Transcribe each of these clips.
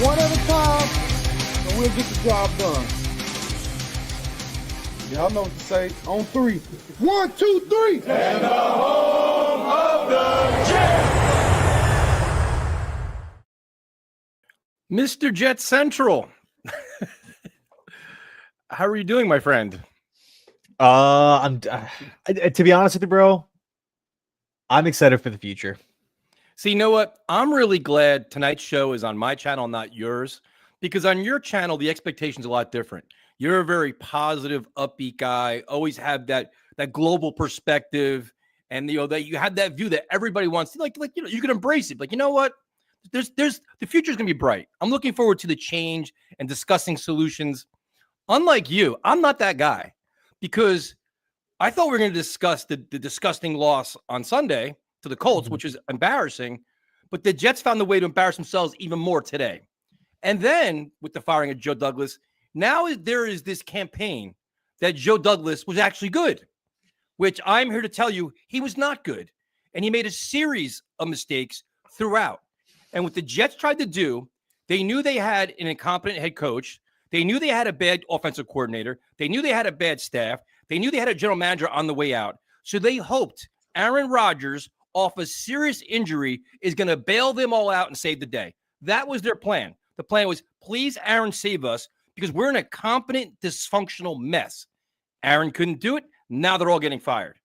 One at a time, and we'll get the job done. Y'all know what to say. On three. 1, 2, 3. And the home of the Jets. Mr. Jet Central. How are you doing, my friend? To be honest with you, bro, I'm excited for the future. See, you know what? I'm really glad tonight's show is on my channel, not yours, because on your channel, the expectation's a lot different. You're a very positive, upbeat guy, always have that global perspective, and that you have that view that everybody wants. Like you can embrace it. Like, you know what? There's the future's gonna be bright. I'm looking forward to the change and discussing solutions. Unlike you, I'm not that guy, because I thought we were going to discuss the disgusting loss on Sunday to the Colts, which is embarrassing, but the Jets found a way to embarrass themselves even more today. And then with the firing of Joe Douglas, now there is this campaign that Joe Douglas was actually good, which I'm here to tell you he was not good. And he made a series of mistakes throughout. And what the Jets tried to do, they knew they had an incompetent head coach. They knew they had a bad offensive coordinator. They knew they had a bad staff. They knew they had a general manager on the way out. So they hoped Aaron Rodgers, off a serious injury, is going to bail them all out and save the day. That was their plan. The plan was, please, Aaron, save us, because we're in a competent, dysfunctional mess. Aaron couldn't do it. Now they're all getting fired.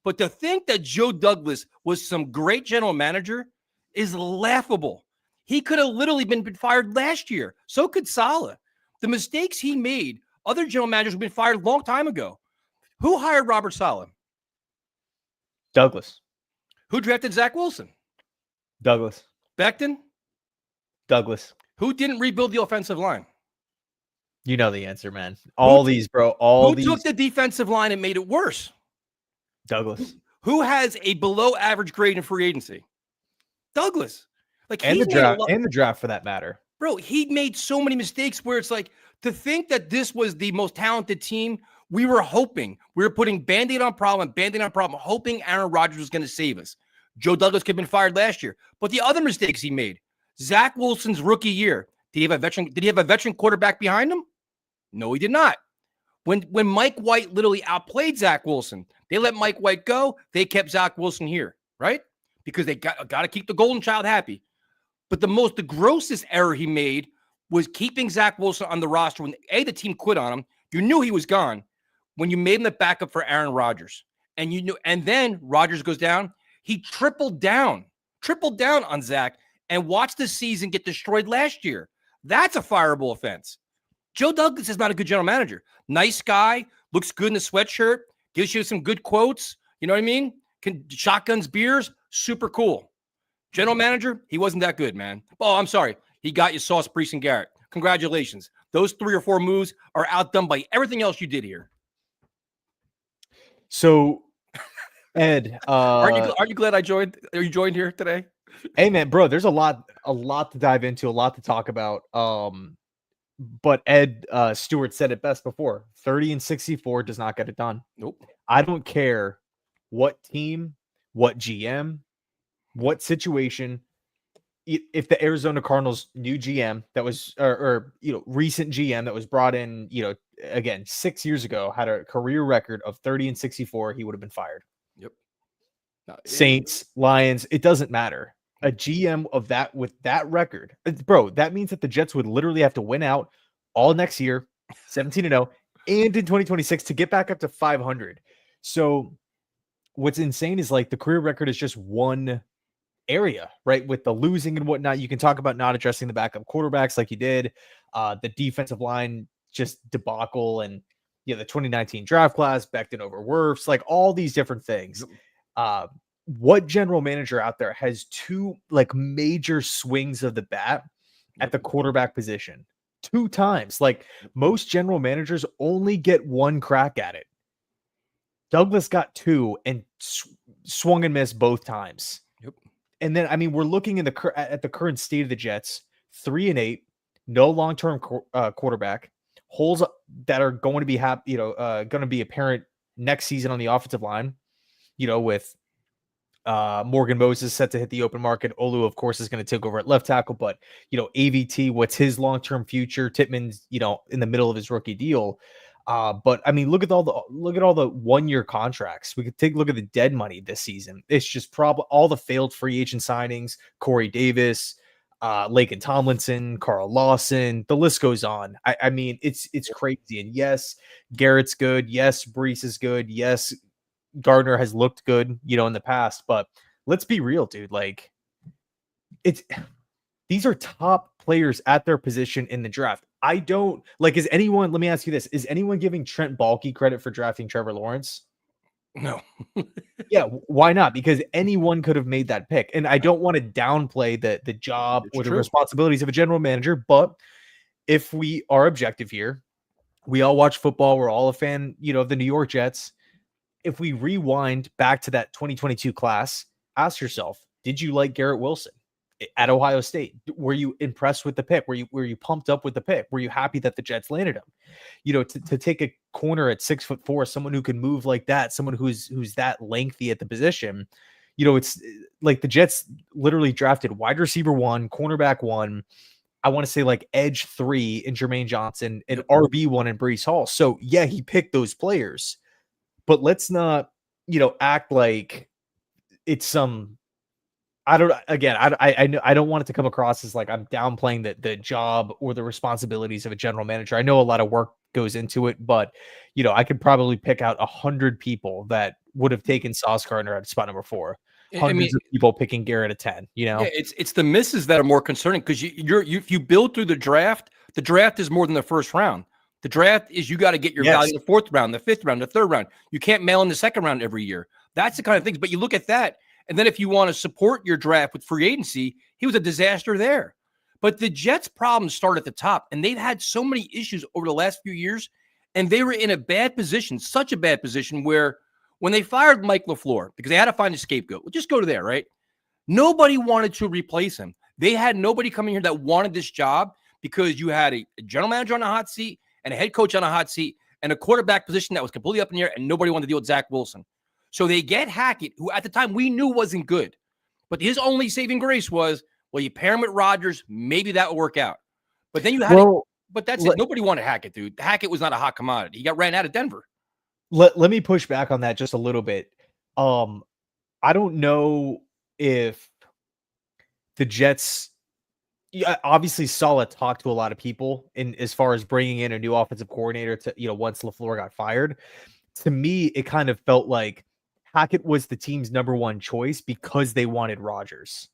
But to think that Joe Douglas was some great general manager is laughable. He could have literally been fired last year. So could Saleh. The mistakes he made, other general managers have been fired a long time ago. Who hired Robert Saleh? Douglas. Who drafted Zach Wilson? Douglas. Becton? Douglas. Who didn't rebuild the offensive line? You know the answer, man. Who took the defensive line and made it worse? Douglas. Who has a below average grade in free agency? Douglas. And the draft for that matter. Bro, he made so many mistakes where it's like, to think that this was the most talented team, we were putting Band-Aid on problem, hoping Aaron Rodgers was going to save us. Joe Douglas could have been fired last year. But the other mistakes he made, Zach Wilson's rookie year, did he have a veteran quarterback behind him? No, he did not. When Mike White literally outplayed Zach Wilson, they let Mike White go. They kept Zach Wilson here, right? Because they got to keep the golden child happy. But the grossest error he made was keeping Zach Wilson on the roster when the team quit on him. You knew he was gone when you made him the backup for Aaron Rodgers. And then Rodgers goes down. He tripled down on Zach and watched the season get destroyed last year. That's a fireable offense. Joe Douglas is not a good general manager. Nice guy, looks good in a sweatshirt, gives you some good quotes. You know what I mean? Shotguns beers, super cool. General manager, he wasn't that good, man. Oh, I'm sorry. He got you Sauce, Priest, and Garrett. Congratulations. Those 3 or 4 moves are outdone by everything else you did here. So, Ed, aren't you glad I joined? Are you joined here today? Hey, man, bro, there's a lot to dive into, a lot to talk about. But Ed Stewart said it best before: 30-64 does not get it done. Nope. I don't care what team, what GM, what situation. If the Arizona Cardinals new GM that was, recent GM that was brought in, again 6 years ago, had a career record of 30-64, he would have been fired. Yep. Saints, Lions, it doesn't matter. A GM of that with that record, bro, that means that the Jets would literally have to win out all next year, 17-0, and in 2026 to get back up to 500. So what's insane is like the career record is just one area, right? With the losing and whatnot, you can talk about not addressing the backup quarterbacks like you did, the defensive line just debacle, and the 2019 draft class, Becton over Wirfs, like all these different things. What general manager out there has two like major swings of the bat at the quarterback position? 2 times. Like most general managers only get one crack at it. Douglas got 2 and swung and missed both times. Yep. And then, I mean, we're looking at the current state of the Jets, 3-8, no long-term quarterback, holes that are going to be going to be apparent next season on the offensive line, with Morgan Moses set to hit the open market. Olu, of course, is going to take over at left tackle, but AVT, what's his long-term future? Tittman's, in the middle of his rookie deal. But I mean, look at all the 1-year contracts. We could take a look at the dead money this season. It's just probably all the failed free agent signings, Corey Davis, Laken Tomlinson, Carl Lawson, the list goes on. I mean, it's crazy. And yes, Garrett's good. Yes, Brees is good. Yes, Gardner has looked good, in the past, but let's be real, dude. Like these are top players at their position in the draft. I don't like, let me ask you this. Is anyone giving Trent Baalke credit for drafting Trevor Lawrence? No. Yeah. Why not? Because anyone could have made that pick. And I don't want to downplay the job or the responsibilities of a general manager, but if we are objective here, we all watch football. We're all a fan, of the New York Jets. If we rewind back to that 2022 class, ask yourself, did you like Garrett Wilson at Ohio State? Were you impressed with the pick? Were you pumped up with the pick? Were you happy that the Jets landed him? To take a corner at 6'4", someone who can move like that, someone who's that lengthy at the position, it's like the Jets literally drafted wide receiver 1, cornerback 1. I want to say like edge 3 in Jermaine Johnson and RB 1 in Breece Hall. So yeah, he picked those players, but let's not, act like it's some. I don't want it to come across as like I'm downplaying the job or the responsibilities of a general manager. I know a lot of work goes into it, but I could probably pick out 100 people that would have taken Sauce Gardner at spot number 4. Hundreds of people picking Garrett at 10. Yeah, it's the misses that are more concerning because you build through the draft is more than the first round. The draft is you got to get your value in the 4th round, the 5th round, the 3rd round. You can't mail in the 2nd round every year. That's the kind of things. But you look at that. And then if you want to support your draft with free agency, he was a disaster there. But the Jets' problems start at the top, and they've had so many issues over the last few years, and they were in a bad position, such a bad position where when they fired Mike LaFleur, because they had to find a scapegoat, well, just go to there, right? Nobody wanted to replace him. They had nobody coming here that wanted this job because you had a general manager on a hot seat and a head coach on a hot seat and a quarterback position that was completely up in the air, and nobody wanted to deal with Zach Wilson. So they get Hackett, who at the time we knew wasn't good. But his only saving grace was, well, you pair him with Rodgers, maybe that will work out. But then you had but that's it. Nobody wanted Hackett, dude. Hackett was not a hot commodity. He got ran out of Denver. Let me push back on that just a little bit. I don't know if the Jets obviously Saleh talked to a lot of people in as far as bringing in a new offensive coordinator to, once LaFleur got fired. To me, it kind of felt like Hackett was the team's number 1 choice because they wanted Rodgers.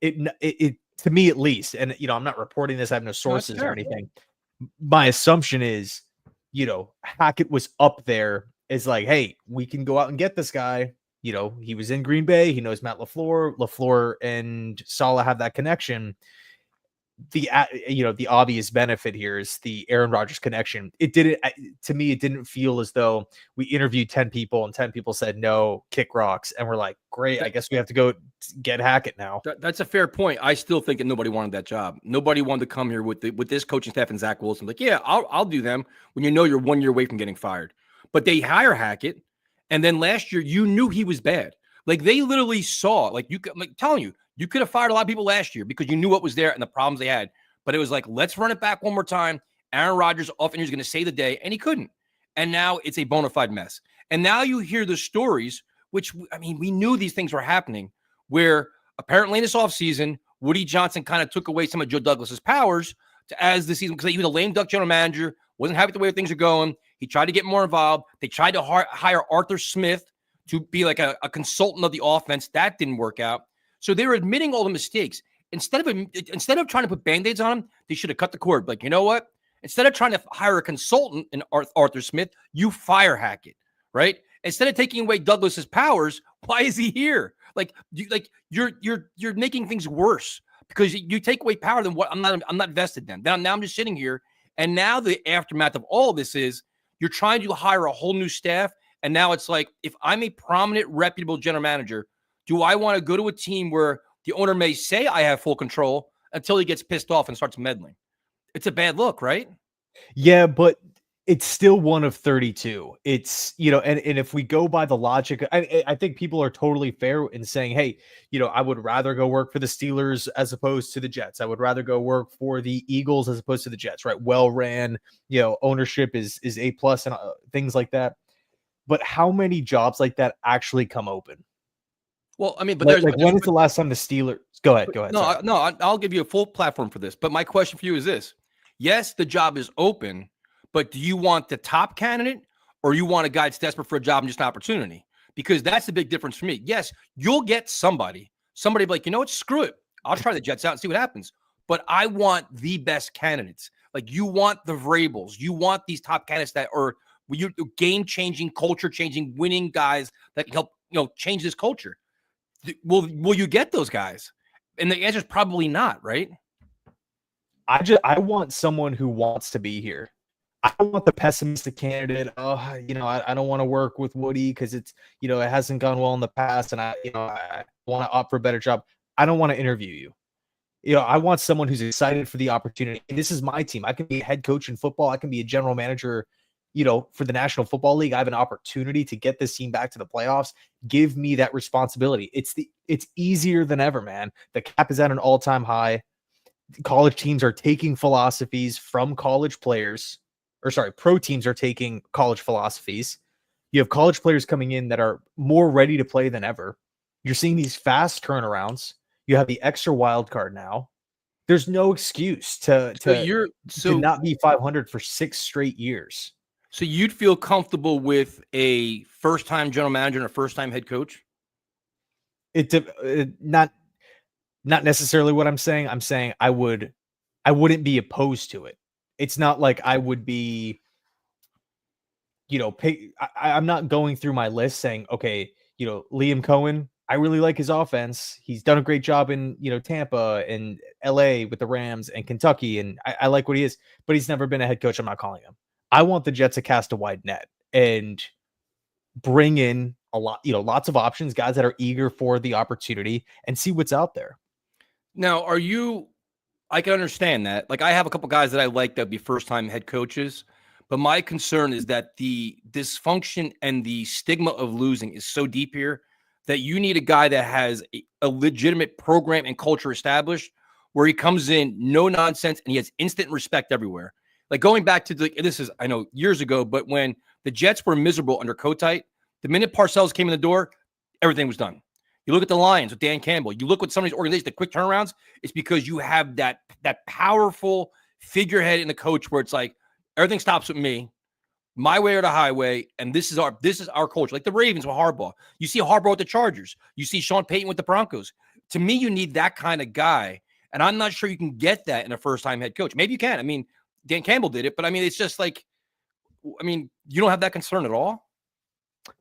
It to me at least, and I'm not reporting this, I have no sources or anything. My assumption is, Hackett was up there as like, hey, we can go out and get this guy. He was in Green Bay, he knows Matt LaFleur. LaFleur and Saleh have that connection. The obvious benefit here is the Aaron Rodgers connection. To me, it didn't feel as though we interviewed 10 people and 10 people said no, kick rocks, and we're like, great, I guess we have to go get Hackett now. That's a fair point. I still think that nobody wanted that job. Nobody wanted to come here with this coaching staff and Zach Wilson. Like, yeah, I'll do them when you're 1 year away from getting fired. But they hire Hackett, and then last year you knew he was bad. Like they literally saw, like telling you. You could have fired a lot of people last year because you knew what was there and the problems they had. But it was like, let's run it back one more time. Aaron Rodgers often is going to save the day, and he couldn't. And now it's a bona fide mess. And now you hear the stories, which, I mean, we knew these things were happening, where apparently in this offseason, Woody Johnson kind of took away some of Joe Douglas's powers as the season, because he was a lame duck general manager, wasn't happy with the way things are going. He tried to get more involved. They tried to hire Arthur Smith to be like a consultant of the offense. That didn't work out. So they were admitting all the mistakes. Instead of trying to put Band-Aids on them, they should have cut the cord. Like, you know what? Instead of trying to hire a consultant in Arthur Smith, you fire Hackett, right? Instead of taking away Douglas's powers, why is he here? You're making things worse because you take away power. Then what? I'm not vested. Then now I'm just sitting here, and now the aftermath of all this is you're trying to hire a whole new staff, and now it's like, if I'm a prominent, reputable general manager, do I want to go to a team where the owner may say I have full control until he gets pissed off and starts meddling? It's a bad look, right? Yeah, but it's still one of 32. It's, and if we go by the logic, I think people are totally fair in saying, hey, I would rather go work for the Steelers as opposed to the Jets. I would rather go work for the Eagles as opposed to the Jets, right? Well ran, ownership is A plus and things like that. But how many jobs like that actually come open? Well, I mean, but when is the last time the Steelers? Go ahead. No, I'll give you a full platform for this. But my question for you is this: yes, the job is open, but do you want the top candidate, or you want a guy that's desperate for a job and just an opportunity? Because that's the big difference for me. Yes, you'll get somebody be like, you know what? Screw it. I'll try the Jets out and see what happens. But I want the best candidates. Like, you want the Vrabels. You want these top candidates that are game-changing, culture-changing, winning guys that can help change this culture. Will you get those guys? And the answer is probably not, right? I want someone who wants to be here. I don't want the pessimistic candidate. I don't want to work with Woody because it's, it hasn't gone well in the past, and I want to opt for a better job. I don't want to interview you. I want someone who's excited for the opportunity. And this is my team. I can be a head coach in football. I can be a general manager, for the National Football League. I have an opportunity to get this team back to the playoffs. Give me that responsibility. It's easier than ever, man. The cap is at an all-time high. College teams are taking philosophies from college players, pro teams are taking college philosophies. You have college players coming in that are more ready to play than ever. You're seeing these fast turnarounds. You have the extra wild card now. There's no excuse to not be 500 for 6 straight years. So you'd feel comfortable with a first-time general manager and a first-time head coach? Not necessarily what I'm saying. I'm saying I wouldn't be opposed to it. It's not like I would be, I'm not going through my list saying, okay, Liam Cohen, I really like his offense. He's done a great job in, Tampa and LA with the Rams and Kentucky. And I like what he is, but he's never been a head coach. I'm not calling him. I want the Jets to cast a wide net and bring in a lot, lots of options, guys that are eager for the opportunity, and see what's out there. Now, I can understand that. Like, I have a couple guys that I like that would be first-time head coaches, but my concern is that the dysfunction and the stigma of losing is so deep here that you need a guy that has a legitimate program and culture established, where he comes in, no nonsense, and he has instant respect everywhere. Like, going back to this is, I know, years ago, but when the Jets were miserable under Kotite, the minute Parcells came in the door, everything was done. You look at the Lions with Dan Campbell. You look at some of these organizations, the quick turnarounds. It's because you have that powerful figurehead in the coach where it's like, everything stops with me, my way or the highway, and this is our culture. Like the Ravens with Harbaugh. You see Harbaugh with the Chargers. You see Sean Payton with the Broncos. To me, you need that kind of guy, and I'm not sure you can get that in a first-time head coach. Maybe you can. I mean, Dan Campbell did it, but I mean, it's just like, you don't have that concern at all?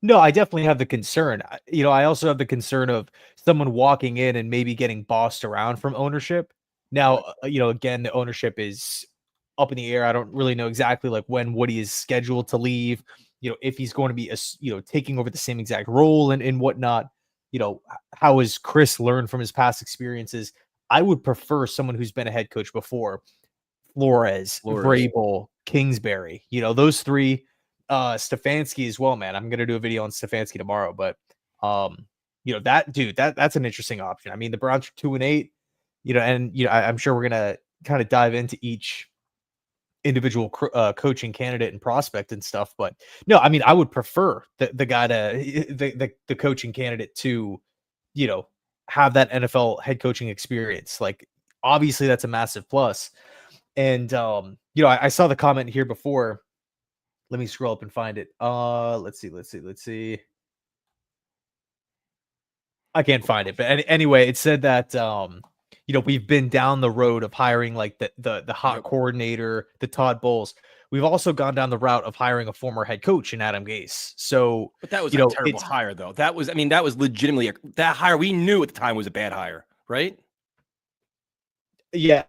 No, I definitely have the concern. I also have the concern of someone walking in and maybe getting bossed around from ownership. Now, again, the ownership is up in the air. I don't really know exactly like when Woody is scheduled to leave, if he's going to be, taking over the same exact role and whatnot. How has Chris learned from his past experiences? I would prefer someone who's been a head coach before. Flores, Vrabel, Kingsbury, those three, Stefanski as well, man. I'm going to do a video on Stefanski tomorrow, but that's an interesting option. I mean, the Browns are 2-8, I'm sure we're going to kind of dive into each individual coaching candidate and prospect and stuff, but no, I mean, I would prefer the guy the coaching candidate to, have that NFL head coaching experience. Like, obviously that's a massive plus. And, I saw the comment here before. Let me scroll up and find it. Let's see. I can't find it. But anyway, it said that, we've been down the road of hiring like the hot coordinator, the Todd Bowles. We've also gone down the route of hiring a former head coach in Adam Gase. So, But that was a terrible hire, though. That was legitimately that hire we knew at the time was a bad hire, right? Yeah,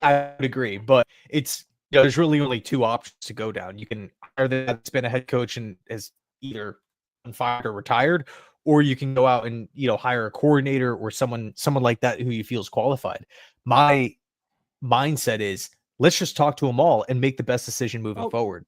I would agree. But it's, there's really only two options to go down. You can hire that's been a head coach and has either been fired or retired, or you can go out and, hire a coordinator or someone like that who you feel is qualified. My mindset is, let's just talk to them all and make the best decision moving forward.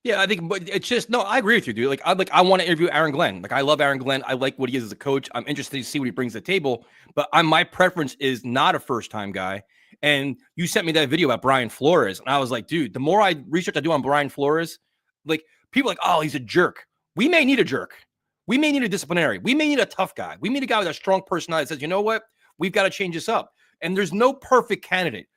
Yeah, I think, but it's just, no, I agree with you, dude. I want to interview Aaron Glenn. I love Aaron Glenn. I like what he is as a coach. I'm interested to see what he brings to the table, but my preference is not a first-time guy. And you sent me that video about Brian Flores, and I was like, dude, the more research I do on Brian Flores, people are like, oh, he's a jerk. We may need a jerk. We may need a disciplinary. We may need a tough guy. We need a guy with a strong personality that says, you know what? We've got to change this up. And there's no perfect candidate.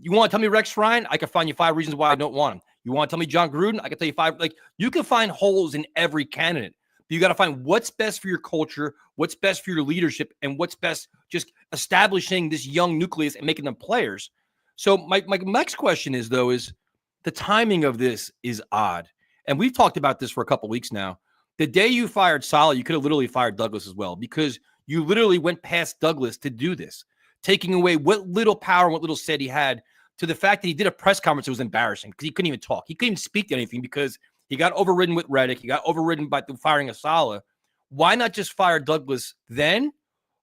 You want to tell me Rex Ryan? I can find you 5 reasons why I don't want him. You want to tell me John Gruden? I can tell you 5. You can find holes in every candidate. But you got to find what's best for your culture, what's best for your leadership, and what's best just establishing this young nucleus and making them players. So my next question is the timing of this is odd. And we've talked about this for a couple weeks now. The day you fired Saleh, you could have literally fired Douglas as well, because you literally went past Douglas to do this, taking away what little power and what little say he had, to the fact that he did a press conference that was embarrassing because he couldn't even talk. He couldn't even speak to anything because he got overridden with Reddick. He got overridden by the firing of Saleh. Why not just fire Douglas then,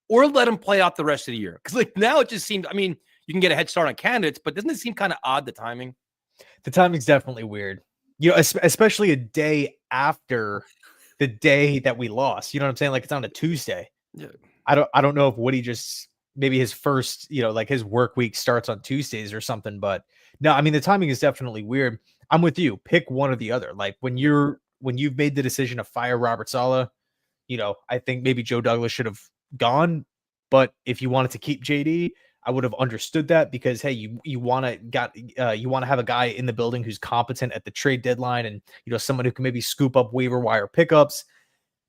or let him play out the rest of the year? Because now it just seems, you can get a head start on candidates, but doesn't it seem kind of odd, the timing? The timing's definitely weird. Especially a day after the day that we lost. You know what I'm saying? It's on a Tuesday. Yeah. I don't know if Woody just, maybe his first, his work week starts on Tuesdays or something, but no, the timing is definitely weird. I'm with you. Pick one or the other. When you've made the decision to fire Robert Saleh, I think maybe Joe Douglas should have gone, but if you wanted to keep JD, I would have understood that, because, hey, you want to have a guy in the building who's competent at the trade deadline, and, someone who can maybe scoop up waiver wire pickups.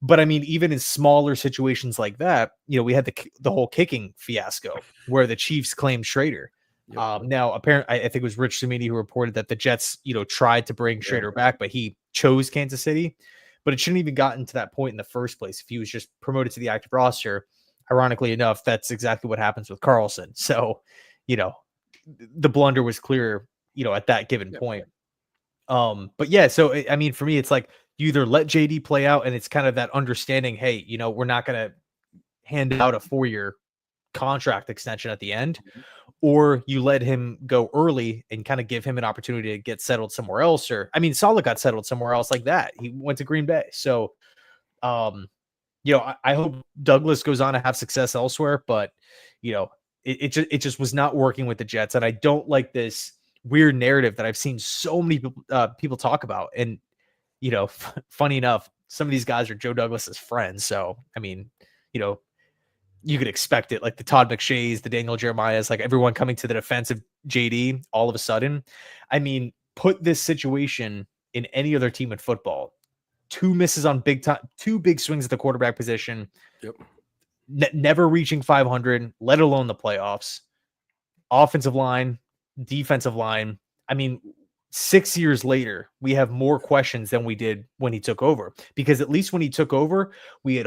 But even in smaller situations like that, we had the whole kicking fiasco where the Chiefs claimed Schrader. Yep. Now, apparently, I think it was Rich Cimini who reported that the Jets, tried to bring Schrader back, but he chose Kansas City. But it shouldn't even gotten to that point in the first place. If he was just promoted to the active roster, ironically enough, that's exactly what happens with Carlson. So, the blunder was clear, at that given point. But yeah, so for me, it's you either let JD play out, and it's kind of that understanding, hey, we're not going to hand out a 4-year contract extension at the end, or you let him go early and kind of give him an opportunity to get settled somewhere else. Or, Saleh got settled somewhere else like that. He went to Green Bay. So, I hope Douglas goes on to have success elsewhere, but, it just was not working with the Jets. And I don't like this weird narrative that I've seen so many people talk about. And, funny enough, some of these guys are Joe Douglas's friends. So, you could expect it, the Todd McShays, the Daniel Jeremiahs, everyone coming to the defense of JD all of a sudden. Put this situation in any other team in football. 2 misses on two big swings at the quarterback position. Yep. Never reaching 500, let alone the playoffs. Offensive line, defensive line. 6 years later, we have more questions than we did when he took over, because at least when he took over, we had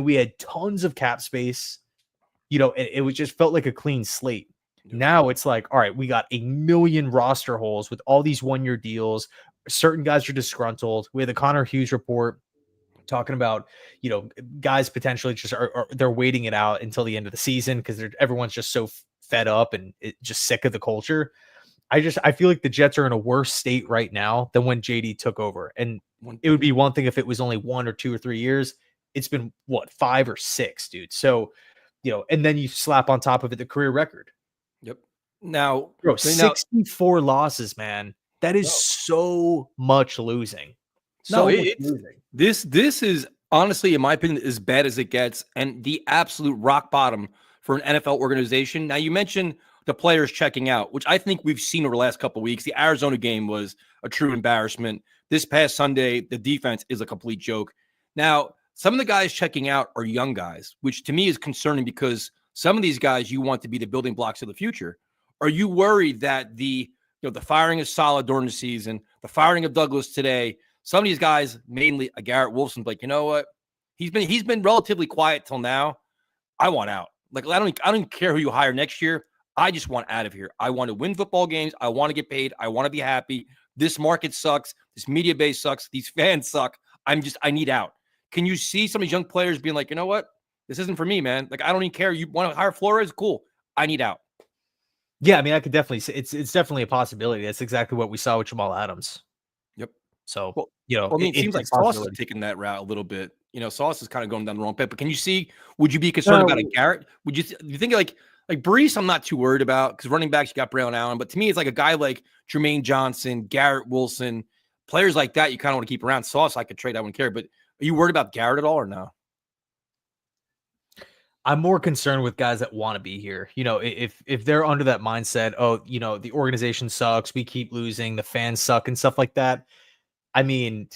we had tons of cap space, it just felt like a clean slate. Now it's all right, we got 1 million roster holes with all these 1-year deals. Certain guys are disgruntled. We had the Connor Hughes report talking about, guys potentially just they're waiting it out until the end of the season because everyone's just so fed up and just sick of the culture. I feel like the Jets are in a worse state right now than when JD took over. And it would be one thing if it was only 1 or 2 or 3 years. It's been 5 or 6, dude. So, and then you slap on top of it the career record. Yep. Now, 64 losses, man. That is so much losing. This is honestly, in my opinion, as bad as it gets, and the absolute rock bottom for an NFL organization. Now, you mentioned the players checking out, which I think we've seen over the last couple of weeks. The Arizona game was a true embarrassment. This past Sunday, the defense is a complete joke. Now, some of the guys checking out are young guys, which to me is concerning because Some of these guys you want to be the building blocks of the future. Are you worried that the firing of Saleh during the season, the firing of Douglas today, some of these guys, mainly a Garrett Wilson's like, you know what? He's been relatively quiet till now. I want out. Like, I don't care who you hire next year. I just want out of here. I want to win football games. I want to get paid. I want to be happy. This market sucks. This media base sucks. These fans suck. I need out. Can you see some of these young players being like, you know what? This isn't for me, man. Like, I don't even care. You want to hire Flores? Cool. I need out. Yeah, I mean, I could definitely say it's definitely a possibility. That's exactly what we saw with Jamal Adams. Yep. So, Well, I mean, it seems like Sauce is taking that route a little bit. Sauce is kind of going down the wrong path. But can you see? Would you be concerned about a Garrett? Would you think like Brees? I'm not too worried about because running backs you got Braylon Allen. But to me, it's like a guy like Jermaine Johnson, Garrett Wilson, players like that. You kind of want to keep around. Sauce I could trade. I wouldn't care. But are you worried about Garrett at all or no? I'm more concerned with guys that want to be here. If they're under that mindset, the organization sucks, we keep losing, the fans suck and stuff like that. I mean,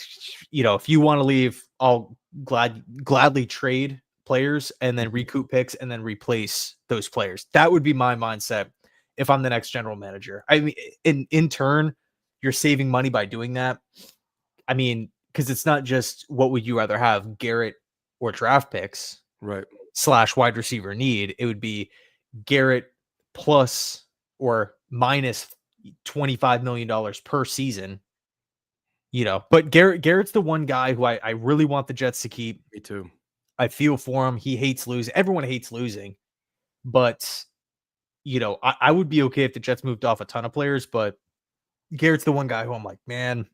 if you want to leave, I'll gladly trade players and then recoup picks and then replace those players. That would be my mindset if I'm the next general manager. I mean, in turn, you're saving money by doing that. I mean, because it's not just what would you rather have, Garrett or draft picks, right? / wide receiver need. It would be Garrett plus or minus $25 million per season. But Garrett's the one guy who I really want the Jets to keep. Me too. I feel for him. He hates losing. Everyone hates losing. But, I would be okay if the Jets moved off a ton of players. But Garrett's the one guy who I'm like, man,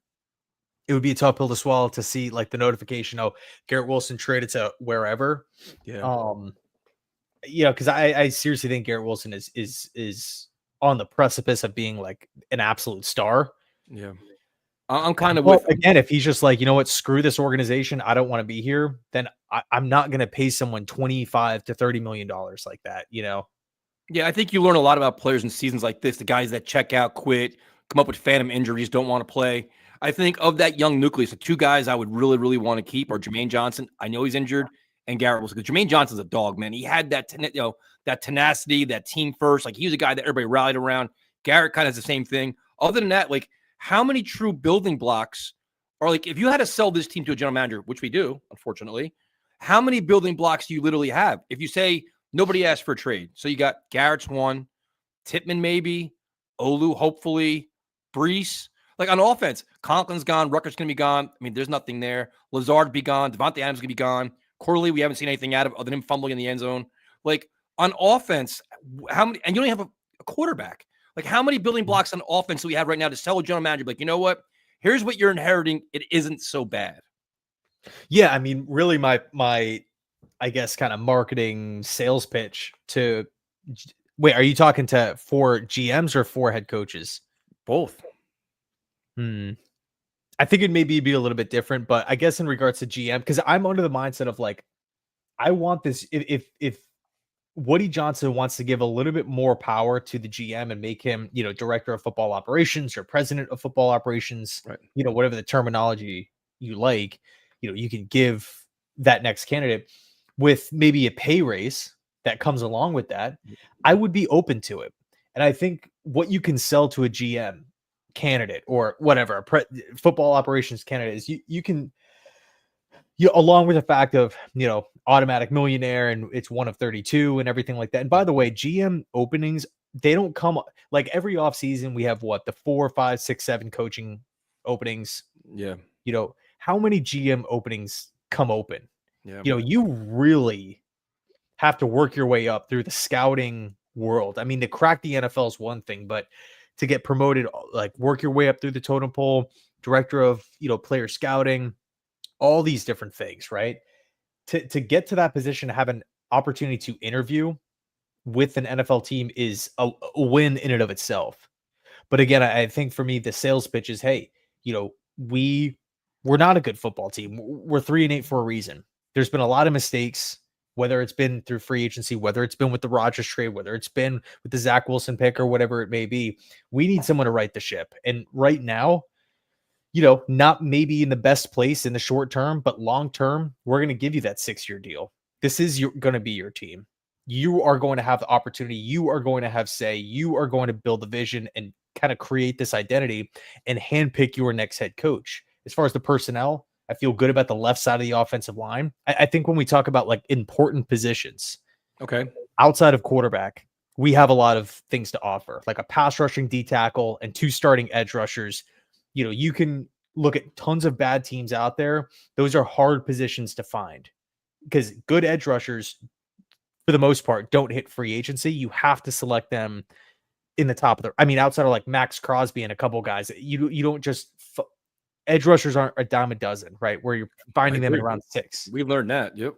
it would be a tough pill to swallow to see like the notification. Oh, Garrett Wilson traded to wherever. Yeah. Because I seriously think Garrett Wilson is on the precipice of being like an absolute star. Yeah. I'm kind of again, if he's just like, you know what, screw this organization, I don't want to be here, then I'm not going to pay someone $25 to $30 million like that, Yeah, I think you learn a lot about players in seasons like this, the guys that check out, quit, come up with phantom injuries, don't want to play. I think of that young nucleus, the two guys I would really, really want to keep are Jermaine Johnson. I know he's injured, and Garrett Wilson. Because Jermaine Johnson's a dog, man. He had that, that tenacity, that team first. Like, he was a guy that everybody rallied around. Garrett kind of has the same thing. Other than that, like, how many true building blocks are, like, if you had to sell this team to a general manager, which we do, unfortunately, how many building blocks do you literally have? If you say nobody asked for a trade, so you got Garrett's one, Tippmann maybe, Olu hopefully, Brees. Like, on offense, Conklin's gone, Rucker's going to be gone. I mean, there's nothing there. Lazard be gone. Devontae Adams going to be gone. Corley, we haven't seen anything out of other than him fumbling in the end zone. Like, on offense, how many? And you don't even have a quarterback. Like, how many building blocks on offense do we have right now to sell a general manager? Like, you know what? Here's what you're inheriting. It isn't so bad. Yeah, I mean, really, my I guess kind of marketing sales pitch to wait. Are you talking to for GMs or for head coaches? Both. I think it maybe be a little bit different, but I guess in regards to GM, because I'm under the mindset of like, I want this. If Woody Johnson wants to give a little bit more power to the GM and make him, director of football operations or president of football operations, right? Whatever the terminology you like, you can give that next candidate with maybe a pay raise that comes along with that. I would be open to it. And I think what you can sell to a GM candidate or whatever, football operations candidate is you can, along with the fact of, automatic millionaire and it's one of 32 and everything like that. And by the way, GM openings, they don't come like every offseason. We have the 4, 5, 6, 7 coaching openings. Yeah. How many GM openings come open? Yeah. You really have to work your way up through the scouting world. I mean, to crack the NFL is one thing, but to get promoted, like work your way up through the totem pole, director of, player scouting, all these different things, right? To get to that position, have an opportunity to interview with an NFL team is a win in and of itself. But again, I think for me, the sales pitch is, hey, we're not a good football team. We're 3-8 for a reason. There's been a lot of mistakes, whether it's been through free agency, whether it's been with the Rodgers trade, whether it's been with the Zach Wilson pick or whatever it may be. We need someone to right the ship. And right now, not maybe in the best place in the short term, but long term, we're going to give you that 6-year deal. This is going to be your team. you are going to have the opportunity. You are going to have say. You are going to build the vision and kind of create this identity and handpick your next head coach. As far as the personnel, I feel good about the left side of the offensive line. I think when we talk about like important positions, Okay. outside of quarterback, we have a lot of things to offer, like a pass rushing D tackle and 2 starting edge rushers. You know, you can look at tons of bad teams out there. Those are hard positions to find because good edge rushers, for the most part, don't hit free agency. You have to select them in the top of the. I mean, outside of like Max Crosby and a couple guys, you don't just edge rushers aren't a dime a dozen, right? Where you're finding them in around 6. We've learned that. Yep.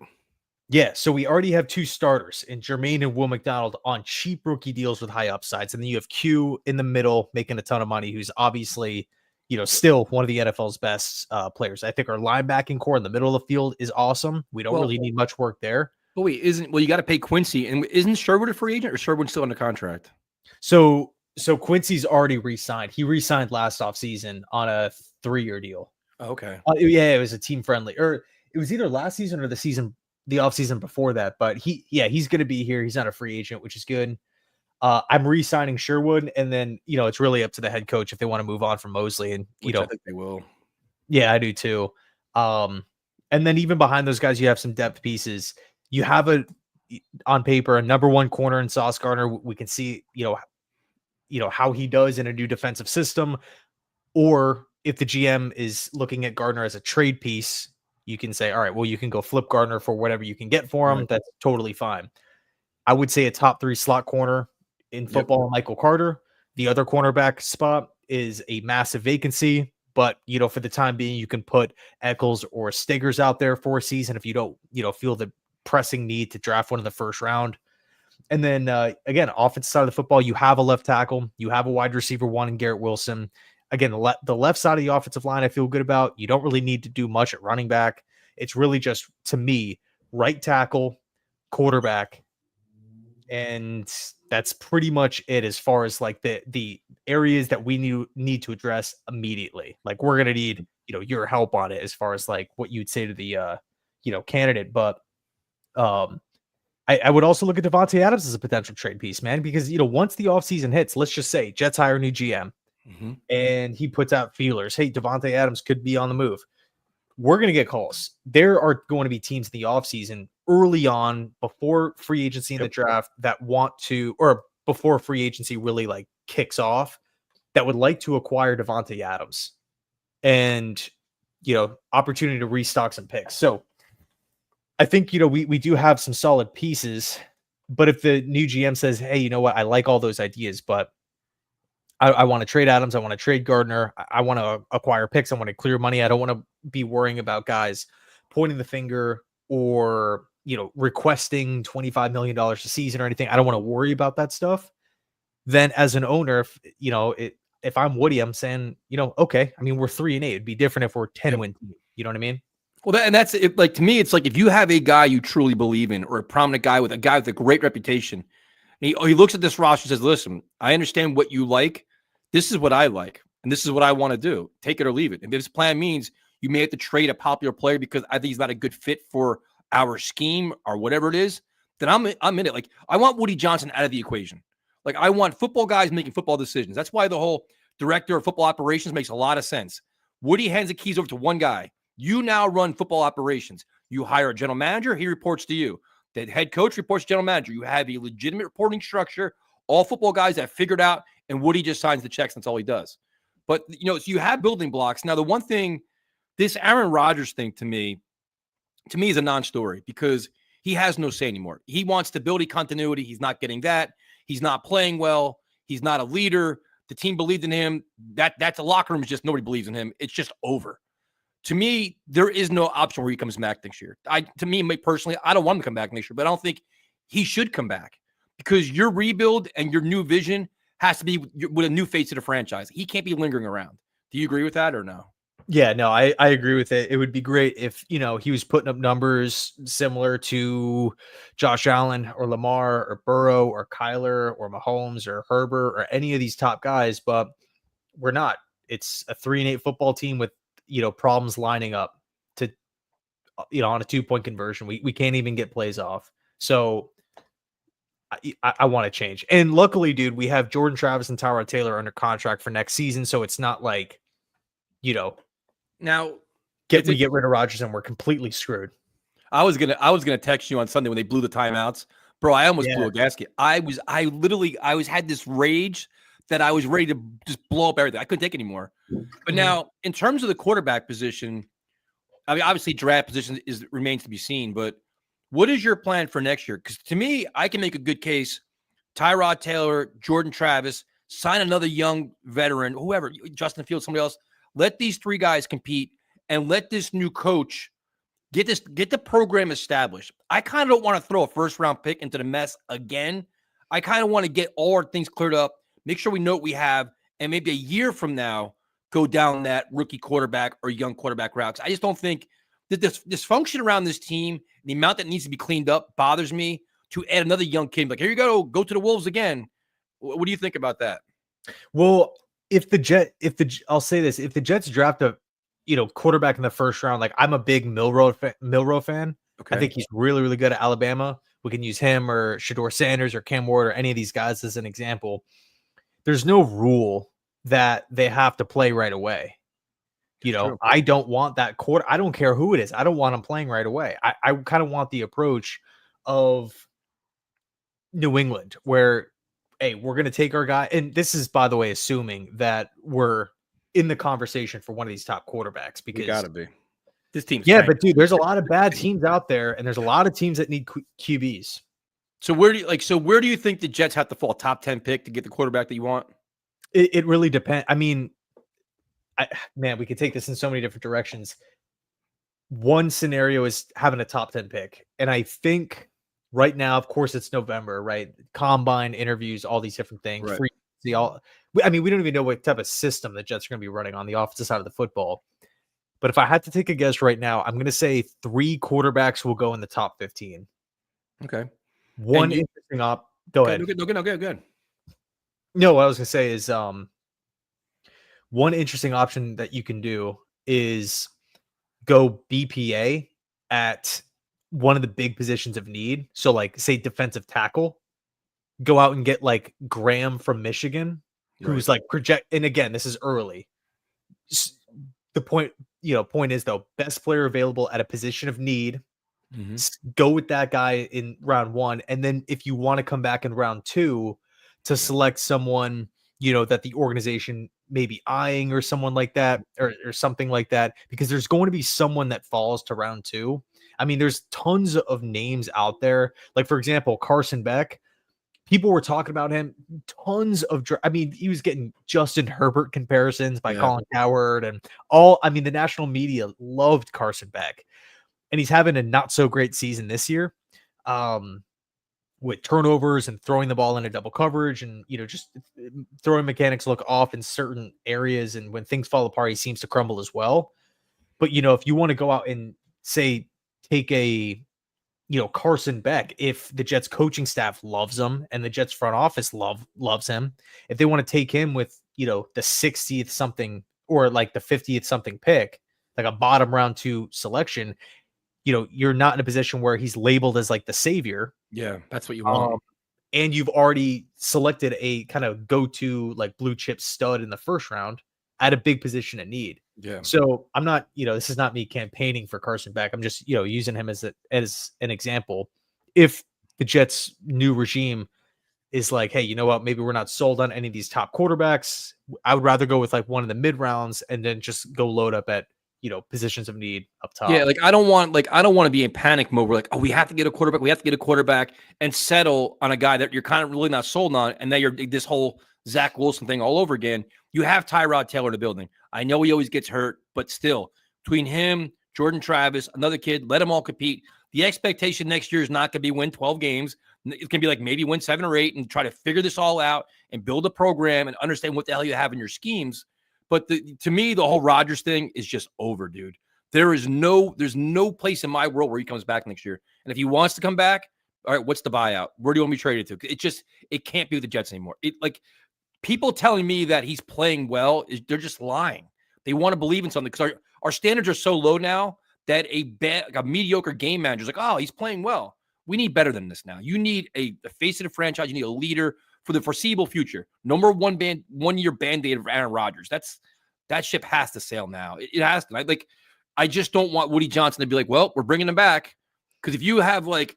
Yeah, so we already have 2 starters in Jermaine and Will McDonald on cheap rookie deals with high upsides. And then you have Q in the middle making a ton of money, who's obviously, you know, still one of the NFL's best players. I think our linebacking core in the middle of the field is awesome. We don't really need much work there. But wait, you got to pay Quincy. And isn't Sherwood a free agent or Sherwood still under contract? So Quincy's already re-signed. He re-signed last offseason on a 3-year deal. Oh, okay. Yeah, it was a team friendly, or it was either last season or the offseason before that. But he's going to be here. He's not a free agent, which is good. I'm re-signing Sherwood, and then it's really up to the head coach if they want to move on from Mosley, and I think they will. Yeah, I do too. And then even behind those guys, you have some depth pieces. You have on paper a number 1 corner in Sauce Gardner. We can see how he does in a new defensive system, or if the GM is looking at Gardner as a trade piece, you can say, all right, well, you can go flip Gardner for whatever you can get for him. Right. That's totally fine. I would say a top 3 slot corner in football, Michael Carter. The other cornerback spot is a massive vacancy, but for the time being, you can put Eccles or Stiggers out there for a season if you don't, feel the pressing need to draft one in the first round. And then again, offensive side of the football, you have a left tackle, you have a wide receiver 1 in Garrett Wilson. Again, the left side of the offensive line, I feel good about. You don't really need to do much at running back. It's really just, to me, right tackle, quarterback, and that's pretty much it as far as like the areas that we need to address immediately. Like we're gonna need your help on it as far as like what you'd say to the candidate. But I would also look at Devontae Adams as a potential trade piece, man, because once the offseason hits, let's just say Jets hire a new GM. Mm-hmm. And he puts out feelers. Hey, Devontae Adams could be on the move. We're going to get calls. There are going to be teams in the offseason early on before free agency in the draft that want to, or before free agency really like kicks off, that would like to acquire Devontae Adams and, opportunity to restock some picks. So I think, we do have some solid pieces, but if the new GM says, hey, you know what, I like all those ideas, but I want to trade Adams. I want to trade Gardner. I want to acquire picks. I want to clear money. I don't want to be worrying about guys pointing the finger or, requesting $25 million a season or anything. I don't want to worry about that stuff. Then as an owner, if I'm Woody, I'm saying, okay, I mean, we're 3-8. It'd be different if we're 10-win team. You know what I mean? Well, that's it. Like, to me, it's like if you have a guy you truly believe in or a prominent guy with a great reputation, he looks at this roster and says, listen, I understand what you like. This is what I like, and this is what I want to do. Take it or leave it. And if this plan means you may have to trade a popular player because I think he's not a good fit for our scheme or whatever it is, then I'm in it. Like, I want Woody Johnson out of the equation. Like, I want football guys making football decisions. That's why the whole director of football operations makes a lot of sense. Woody hands the keys over to one guy. You now run football operations. You hire a general manager. He reports to you. The head coach reports to general manager. You have a legitimate reporting structure. All football guys have figured out, and Woody just signs the checks. That's all he does. But, so you have building blocks. Now, the one thing, this Aaron Rodgers thing to me is a non-story because he has no say anymore. He wants stability, continuity. He's not getting that. He's not playing well. He's not a leader. The team believed in him. That's a locker room. Is just nobody believes in him. It's just over. To me, there is no option where he comes back next year. To me personally, I don't want him to come back next year, but I don't think he should come back because your rebuild and your new vision has to be with a new face to the franchise. He can't be lingering around. Do you agree with that or no? Yeah, no, I agree with it. It would be great if, he was putting up numbers similar to Josh Allen or Lamar or Burrow or Kyler or Mahomes or Herbert or any of these top guys, but we're not. It's a 3-8 football team with, problems lining up to, on a 2-point conversion. We can't even get plays off. So I want to change. And luckily, dude, we have Jordan Travis and Tyrod Taylor under contract for next season, so it's not like, Now, we get rid of Rodgers and we're completely screwed. I was gonna text you on Sunday when they blew the timeouts, bro. I almost blew a gasket. I had this rage that I was ready to just blow up everything. I couldn't take it anymore. But now, in terms of the quarterback position, I mean, obviously draft position remains to be seen. But what is your plan for next year? Because to me, I can make a good case. Tyrod Taylor, Jordan Travis, sign another young veteran, whoever, Justin Fields, somebody else. Let these three guys compete and let this new coach get the program established. I kind of don't want to throw a first-round pick into the mess again. I kind of want to get all our things cleared up, make sure we know what we have, and maybe a year from now, go down that rookie quarterback or young quarterback route. I just don't think that this dysfunction around this team, the amount that needs to be cleaned up, bothers me. To add another young kid, like, here you go to the Wolves again. What do you think about that? Well, I'll say this, if the Jets draft a quarterback in the first round, like, I'm a big Milroe fan. Okay. I think he's really, really good at Alabama. We can use him or Shedeur Sanders or Cam Ward or any of these guys as an example. There's no rule that they have to play right away. I don't want that quarter. I don't care who it is. I don't want him playing right away. I kind of want the approach of New England where, hey, we're going to take our guy. And this is, by the way, assuming that we're in the conversation for one of these top quarterbacks, because we gotta be. This team's but dude, there's a lot of bad teams out there, and there's a lot of teams that need QBs. So where do you think the Jets have to fall? Top 10 pick to get the quarterback that you want? It really depends. I mean, we could take this in so many different directions. One scenario is having a top 10 pick, and I think right now, of course, it's November, right? Combine, interviews, all these different things. Right. We don't even know what type of system the Jets are going to be running on the offensive side of the football. But if I had to take a guess right now, I'm going to say 3 quarterbacks will go in the top 15. Okay. One interesting Go ahead. No, good. No, what I was going to say is one interesting option that you can do is go BPA at one of the big positions of need. So, like, say defensive tackle, go out and get like Graham from Michigan, who's like project. And again, this is early. The point is though, best player available at a position of need. Mm-hmm. Go with that guy in round 1. And then if you want to come back in round 2 to select someone, that the organization may be eyeing or someone like that, or something like that, because there's going to be someone that falls to round 2. I mean, there's tons of names out there. Like, for example, Carson Beck, people were talking about him. Tons of, he was getting Justin Herbert comparisons by Colin Cowherd and all. I mean, the national media loved Carson Beck, and he's having a not so great season this year, with turnovers and throwing the ball into double coverage, and just throwing mechanics look off in certain areas. And when things fall apart, he seems to crumble as well. But if you want to go out and say take a Carson Beck, if the Jets coaching staff loves him and the Jets front office loves him, if they want to take him with, the 60th something or like the 50th something pick, like a bottom round 2 selection, you're not in a position where he's labeled as like the savior. Yeah, that's what you want. And you've already selected a kind of go-to like blue chip stud in the first round at a big position of need. Yeah. So I'm not, this is not me campaigning for Carson Beck. I'm just, using him as an example. If the Jets' new regime is like, hey, you know what? Maybe we're not sold on any of these top quarterbacks. I would rather go with like one of the mid rounds and then just go load up at, positions of need up top. Yeah, I don't want to be in panic mode. We're like, oh, we have to get a quarterback. And settle on a guy that you're kind of really not sold on, and then you're this whole Zach Wilson thing all over again. You have Tyrod Taylor in the building. I know he always gets hurt, but still, between him, Jordan Travis, another kid, let them all compete. The expectation next year is not going to be win 12 games. It's going to be like maybe win 7 or 8 and try to figure this all out and build a program and understand what the hell you have in your schemes. But to me, the whole Rodgers thing is just over, dude. There's no place in my world where he comes back next year. And if he wants to come back, all right, what's the buyout? Where do you want me traded to? It can't be with the Jets anymore. People telling me that he's playing well, they're just lying. They want to believe in something because our standards are so low now that a mediocre game manager is like, oh, he's playing well. We need better than this now. You need a face of the franchise. You need a leader for the foreseeable future. No more 1 year band-aid of Aaron Rodgers. That ship has to sail now. It has to. I just don't want Woody Johnson to be like, well, we're bringing him back. Because if you have like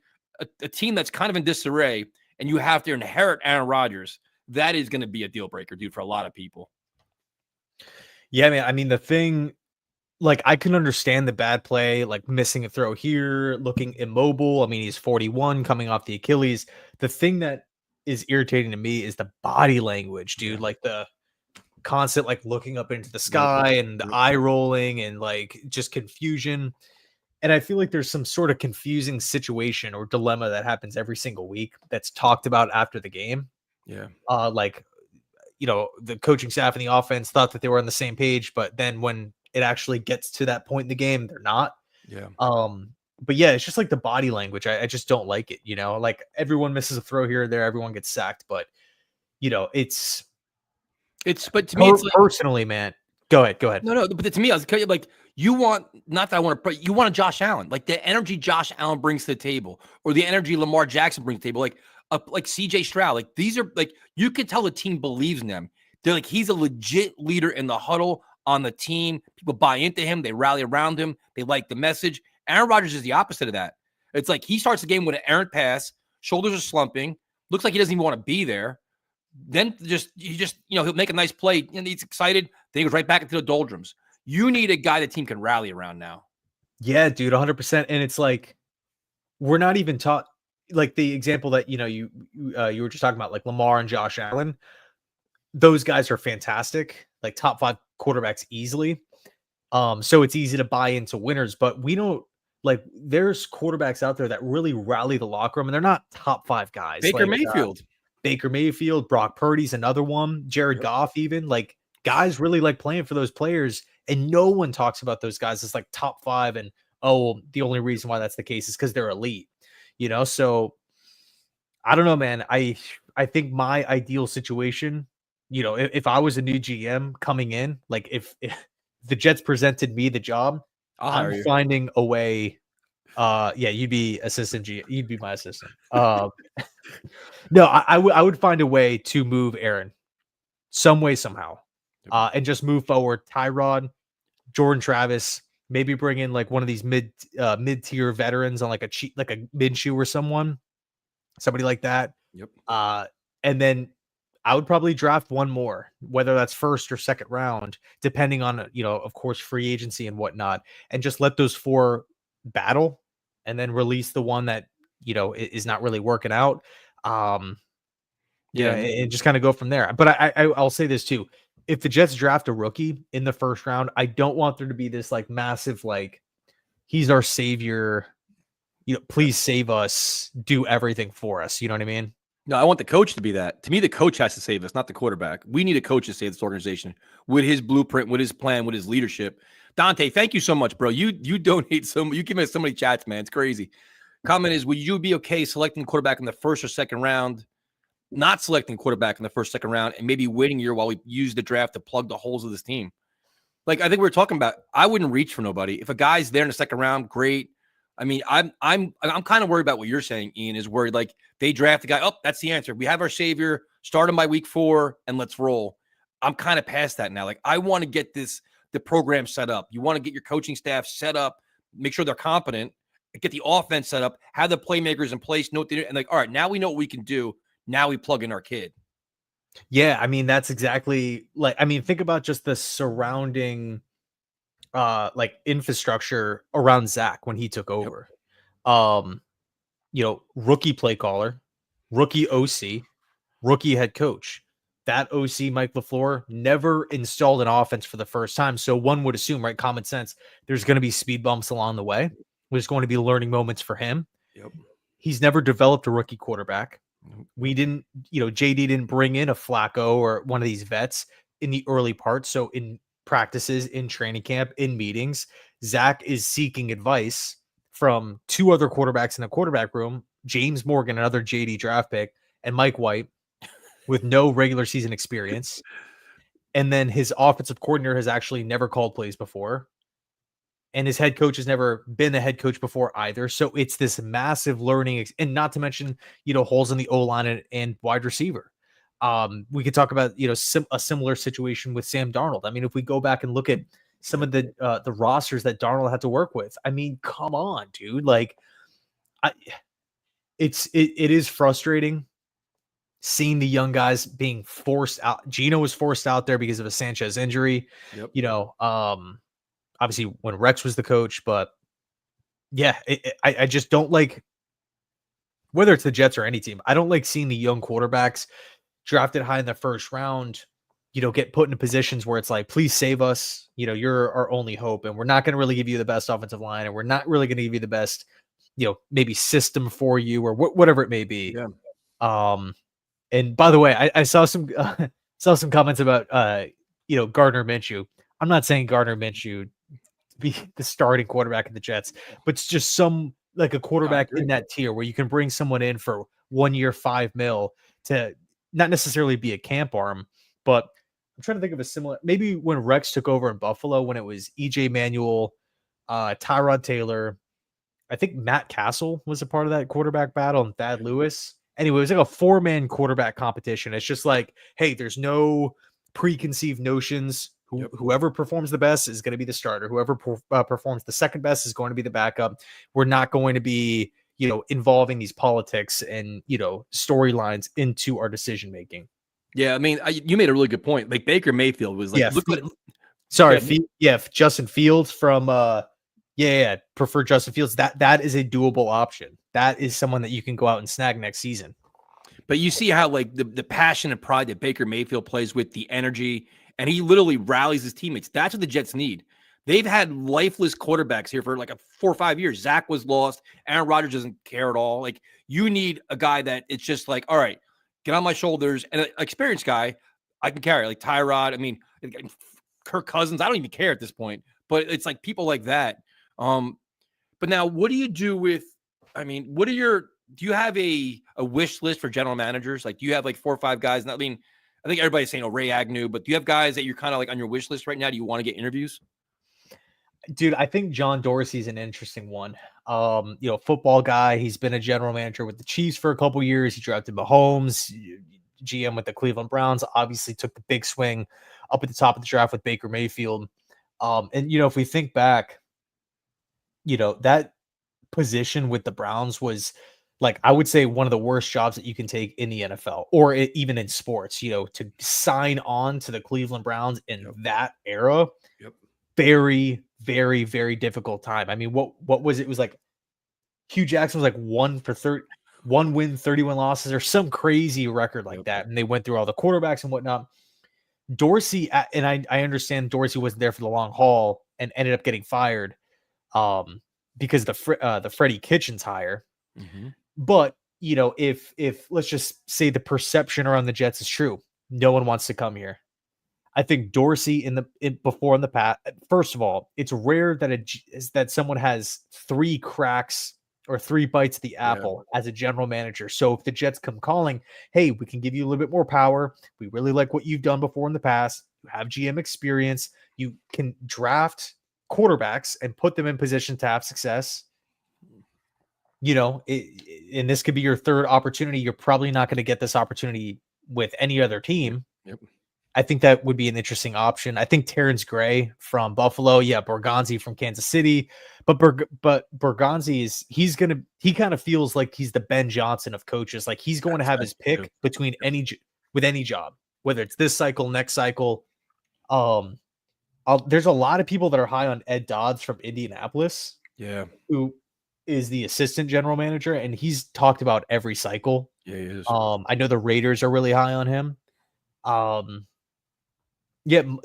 a team that's kind of in disarray and you have to inherit Aaron Rodgers, that is going to be a deal breaker, dude, for a lot of people. Yeah, man. I mean, the thing, like, I can understand the bad play, like missing a throw here, looking immobile. I mean, he's 41 coming off the Achilles. The thing that is irritating to me is the body language, dude. Like the constant, like looking up into the sky and the eye rolling and like just confusion. And I feel like there's some sort of confusing situation or dilemma that happens every single week that's talked about after the game. Yeah. Like, the coaching staff and the offense thought that they were on the same page, but then when it actually gets to that point in the game, they're not. Yeah. But yeah, it's just like the body language. I just don't like it. Like everyone misses a throw here or there, everyone gets sacked, but but to me, it's personally, man. Go ahead. No. But to me, I was like, you want not that I want to. You want a Josh Allen, like the energy Josh Allen brings to the table, or the energy Lamar Jackson brings to the table, like C.J. Stroud. Like these are like you can tell the team believes in them. They're like he's a legit leader in the huddle on the team. People buy into him. They rally around him. They like the message. Aaron Rodgers is the opposite of that. It's like he starts the game with an errant pass. Shoulders are slumping. Looks like he doesn't even want to be there. Then he'll make a nice play and he's excited. Then he goes right back into the doldrums. You need a guy the team can rally around now. Yeah, dude, 100%. And it's like we're not even taught, like the example that you were just talking about, like Lamar and Josh Allen. Those guys are fantastic, like top 5 quarterbacks easily. So it's easy to buy into winners, but we don't like there's quarterbacks out there that really rally the locker room, and they're not top 5 guys. Baker Mayfield, Brock Purdy's another one, Jared Goff, even like guys really like playing for those players, and no one talks about those guys as like top 5. And the only reason why that's the case is because they're elite, So I don't know, man. I think my ideal situation, if I was a new GM coming in, like if the Jets presented me the job, I'm finding a way. Yeah, you'd be assistant G. You'd be my assistant. No, I would find a way to move Aaron, some way, somehow, and just move forward. Tyrod, Jordan Travis, maybe bring in like one of these mid-tier veterans on like a Minshew or somebody like that. Yep. And then I would probably draft one more, whether that's first or second round, depending on, of course, free agency and whatnot, and just let those 4 battle and then release the one that, is not really working out. And just kind of go from there. But I'll say this too. If the Jets draft a rookie in the first round, I don't want there to be this like massive, like he's our savior, please save us, do everything for us. You know what I mean? No, I want the coach to be that. To me, the coach has to save us, not the quarterback. We need a coach to save this organization with his blueprint, with his plan, with his leadership. Dante, thank you so much, bro. You donate you give us so many chats, man. It's crazy. Comment is, would you be okay selecting quarterback in the first or second round, not selecting quarterback in the first, second round, and maybe waiting a year while we use the draft to plug the holes of this team? Like I think we were talking about, I wouldn't reach for nobody. If a guy's there in the second round, great. I mean, I'm kind of worried about what you're saying, Ian, is worried like they draft the guy. Oh, that's the answer. We have our savior. Start him by week 4 and let's roll. I'm kind of past that now. Like I want to get the program set up. You want to get your coaching staff set up, make sure they're competent, get the offense set up, have the playmakers in place, know what they do, and like, all right, now we know what we can do. Now we plug in our kid. Yeah, I mean, that's exactly like, I mean, think about just the surrounding like infrastructure around Zach when he took over. Rookie play caller, rookie OC, rookie head coach. That OC, Mike LaFleur, never installed an offense for the first time. So one would assume, right, common sense, there's going to be speed bumps along the way. There's going to be learning moments for him. Yep. He's never developed a rookie quarterback. We didn't, JD didn't bring in a Flacco or one of these vets in the early parts. So in practices, in training camp, in meetings, Zach is seeking advice from 2 other quarterbacks in the quarterback room, James Morgan, another JD draft pick, and Mike White with no regular season experience. And then his offensive coordinator has actually never called plays before. and his head coach has never been a head coach before either. So it's this massive learning, and not to mention, holes in the O-line and wide receiver. We could talk about, a similar situation with Sam Darnold. I mean, if we go back and look at some of the rosters that Darnold had to work with, I mean, come on, dude. Like, it is frustrating seeing the young guys being forced out. Gino was forced out there because of a Sanchez injury. Yep. Obviously when Rex was the coach, but yeah, I just don't like, whether it's the Jets or any team, I don't like seeing the young quarterbacks drafted high in the first round, get put into positions where it's like, please save us. You're our only hope, and we're not going to really give you the best offensive line, and we're not really going to give you the best, maybe system for you, or whatever it may be. Yeah. And by the way, I saw some comments about Gardner Minshew. I'm not saying Gardner Minshew to be the starting quarterback of the Jets, but it's just some, like, a quarterback in that tier where you can bring someone in for 1 year, $5 million to not necessarily be a camp arm. But I'm trying to think of a similar, maybe when Rex took over in Buffalo, when it was EJ Manuel, Tyrod Taylor, I think Matt Castle was a part of that quarterback battle, and Thad Lewis. Anyway, it was like a 4-man quarterback competition. It's just like, hey, there's no preconceived notions. Whoever performs the best is going to be the starter. Whoever performs the second best is going to be the backup. We're not going to be, involving these politics and, storylines into our decision making. Yeah, I mean, you made a really good point. Like Baker Mayfield was like, Justin Fields from prefer Justin Fields. That is a doable option. That is someone that you can go out and snag next season. But you see how, like, the passion and pride that Baker Mayfield plays with, the energy, and he literally rallies his teammates. That's what the Jets need. They've had lifeless quarterbacks here for like 4 or 5 years. Zach was lost. Aaron Rodgers doesn't care at all. Like, you need a guy that it's just like, all right, get on my shoulders. And an experienced guy I can carry, like Tyrod. I mean, Kirk Cousins, I don't even care at this point. But it's like people like that. But now, what do you do with, I mean, do you have a wish list for general managers? Like, do you have like 4 or 5 guys? And I mean, I think everybody's saying, Ray Agnew, but do you have guys that you're kind of like on your wish list right now? Do you want to get interviews? Dude, I think John Dorsey's an interesting one. Football guy. He's been a general manager with the Chiefs for a couple years. He drafted Mahomes, GM with the Cleveland Browns. Obviously took the big swing up at the top of the draft with Baker Mayfield. And if we think back, that position with the Browns was, like, I would say one of the worst jobs that you can take in the NFL or even in sports, to sign on to the Cleveland Browns in that era. Very, very, very difficult time. I mean, what was it? It was like Hugh Jackson was like 1 win, 31 losses, or some crazy record like that. And they went through all the quarterbacks and whatnot. Dorsey, and I understand Dorsey wasn't there for the long haul and ended up getting fired because the Freddie Kitchens hire. Mm-hmm. But, if let's just say the perception around the Jets is true, no one wants to come here. I think Dorsey in the past, first of all, it's rare that someone has 3 cracks or 3 bites of the apple as a general manager. So if the Jets come calling, hey, we can give you a little bit more power. We really like what you've done before in the past. You have GM experience. You can draft quarterbacks and put them in position to have success. And this could be your 3rd opportunity. You're probably not going to get this opportunity with any other team. Yep. I think that would be an interesting option. I think Terrence Gray from Buffalo, Borgonzi from Kansas City, but Borgonzi he kind of feels like he's the Ben Johnson of coaches. Like, he's going to have his pick between any job, whether it's this cycle, next cycle. There's a lot of people that are high on Ed Dodds from Indianapolis, who is the assistant general manager, and he's talked about every cycle. Yeah, he is. I know the Raiders are really high on him.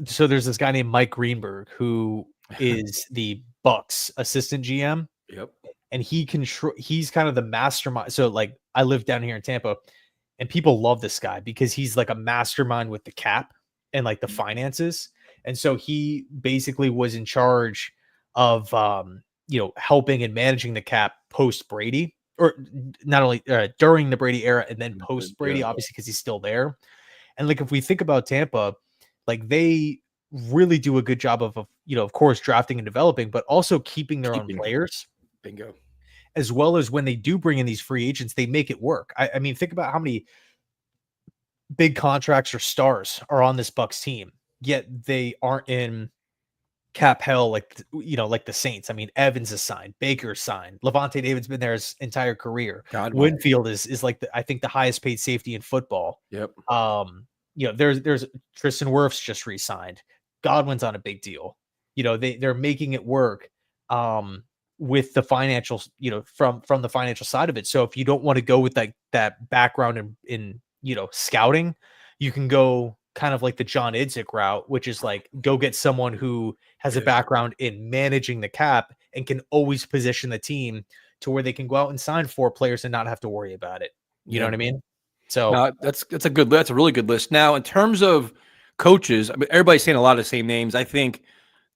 So there's this guy named Mike Greenberg who is the Bucks assistant GM. Yep. And he's kind of the mastermind. So, like, I live down here in Tampa, and people love this guy because he's like a mastermind with the cap and like the finances. And so he basically was in charge of helping and managing the cap post Brady, or not only during the Brady era and then post Brady, obviously, because he's still there. And like, if we think about Tampa, like, they really do a good job of of course, drafting and developing, but also keeping their own Keeping. players. Bingo. As well as when they do bring in these free agents, they make it work. I mean, think about how many big contracts or stars are on this Bucks team, yet they aren't in cap hell like the Saints. I mean, Evans is signed, Baker's signed, Levante David's been there his entire career. God, Winfield is like I think the highest paid safety in football. Yep. There's Tristan Wirfs just re-signed. Godwin's on a big deal. They're making it work with the financial, from the financial side of it. So if you don't want to go with that background in scouting, you can go kind of like the John Idzik route, which is like go get someone who has a background in managing the cap and can always position the team to where they can go out and sign 4 players and not have to worry about it. You know what I mean? So no, that's a really good list. Now, in terms of coaches, I mean, everybody's saying a lot of the same names. I think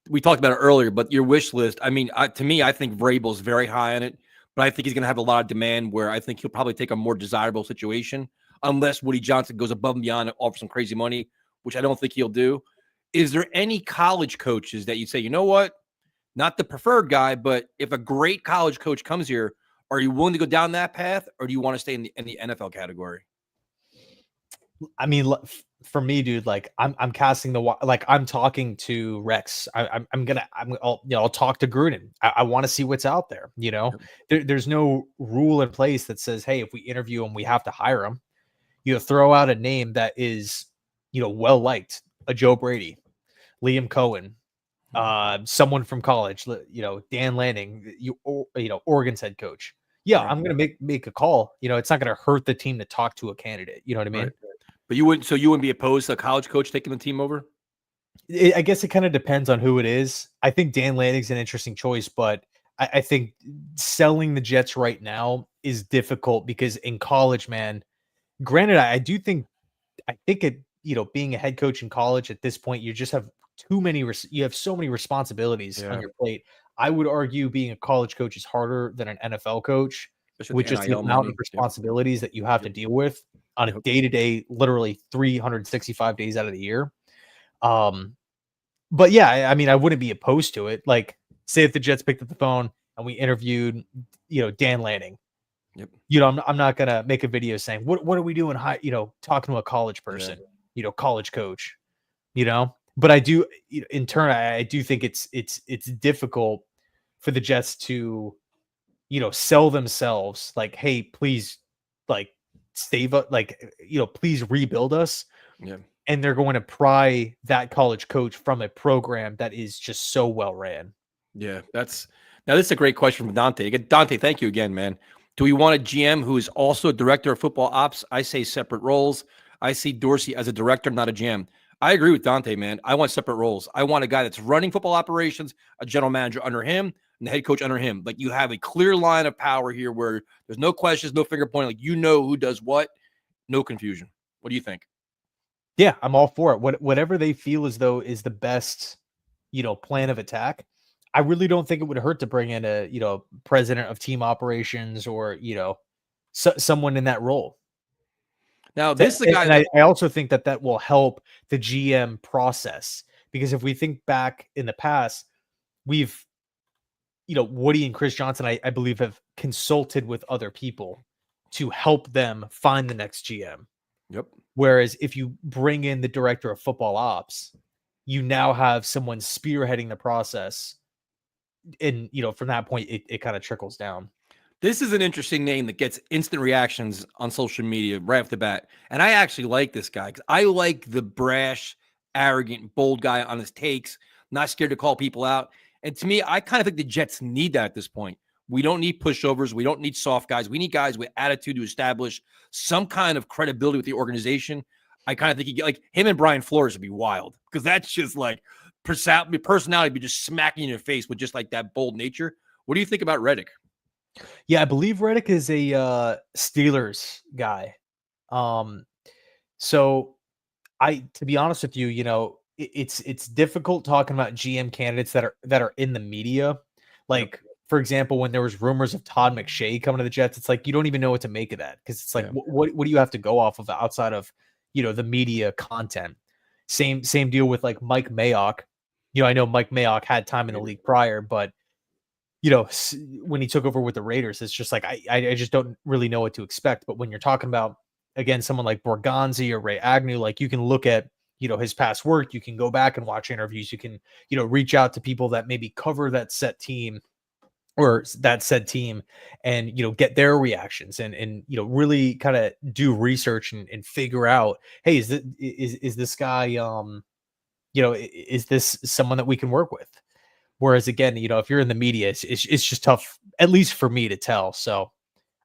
we talked about it earlier, but your wish list, I mean, to me, I think Vrabel's very high on it, but I think he's going to have a lot of demand where I think he'll probably take a more desirable situation unless Woody Johnson goes above and beyond and offers some crazy money, which I don't think he'll do. Is there any college coaches that you'd say, you know what, not the preferred guy, but if a great college coach comes here, are you willing to go down that path, or do you want to stay in the NFL category? I mean, for me, dude, like I'm casting I'm talking to Rex. I'll talk to Gruden. I want to see what's out there. There's no rule in place that says, hey, if we interview him, we have to hire him. Throw out a name that is, well liked, a Joe Brady, Liam Cohen, someone from college, Dan Lanning, Oregon's head coach. Yeah, I'm gonna make a call. It's not gonna hurt the team to talk to a candidate. You know what I mean? Right. But you wouldn't be opposed to a college coach taking the team over? I guess it kind of depends on who it is. I think Dan Lanning's an interesting choice, but I think selling the Jets right now is difficult because in college, man, granted, I think it, being a head coach in college at this point, you just have you have so many responsibilities on your plate. I would argue being a college coach is harder than an NFL coach, with just the amount of responsibilities that you have to deal with on a day-to-day, literally 365 days out of the year. But yeah, I mean, I wouldn't be opposed to it. Like, say if the Jets picked up the phone and we interviewed, Dan Lanning. Yep. I'm not gonna make a video saying what are we doing? Talking to a college person, college coach, But I do, in turn, I do think it's difficult for the Jets to, sell themselves. Like, hey, please, like, save us. Like, please rebuild us. Yeah. And they're going to pry that college coach from a program that is just so well ran. Yeah, this is a great question from Dante. Dante, thank you again, man. Do we want a GM who is also a director of football ops? I say separate roles. I see Dorsey as a director, not a GM. I agree with Dante, man. I want separate roles. I want a guy that's running football operations, a general manager under him, and the head coach under him. Like, you have a clear line of power here where there's no questions, no finger pointing. Like, who does what, no confusion. What do you think? Yeah, I'm all for it. Whatever they feel as though is the best, plan of attack. I really don't think it would hurt to bring in a, president of team operations or, someone in that role. Now, this is the guy. And I also think that will help the GM process, because if we think back in the past, we've, Woody and Chris Johnson, I believe, have consulted with other people to help them find the next GM. Yep. Whereas if you bring in the director of football ops, you now have someone spearheading the process. And, from that point, it kind of trickles down. This is an interesting name that gets instant reactions on social media right off the bat. And I actually like this guy because I like the brash, arrogant, bold guy on his takes, not scared to call people out. And to me, I kind of think the Jets need that at this point. We don't need pushovers. We don't need soft guys. We need guys with attitude to establish some kind of credibility with the organization. I kind of think like him and Brian Flores would be wild, because that's just like personality be just smacking in your face with just like that bold nature. What do you think about Reddick? Yeah, I believe Reddick is a Steelers guy. So to be honest with you, it's difficult talking about GM candidates that are in the media. Like, for example, when there was rumors of Todd McShay coming to the Jets, it's like you don't even know what to make of that, because it's like, what do you have to go off of outside of the media content? Same deal with like Mike Mayock. I know Mike Mayock had time in the league prior, but when he took over with the Raiders, it's just like I just don't really know what to expect. But when you're talking about, again, someone like Borgonzi or Ray Agnew, like you can look at his past work, you can go back and watch interviews, you can reach out to people that maybe cover that set team or that said team, and get their reactions, and really kind of do research and figure out, hey, is this guy is this someone that we can work with? Whereas again, if you're in the media, it's just tough, at least for me, to tell. So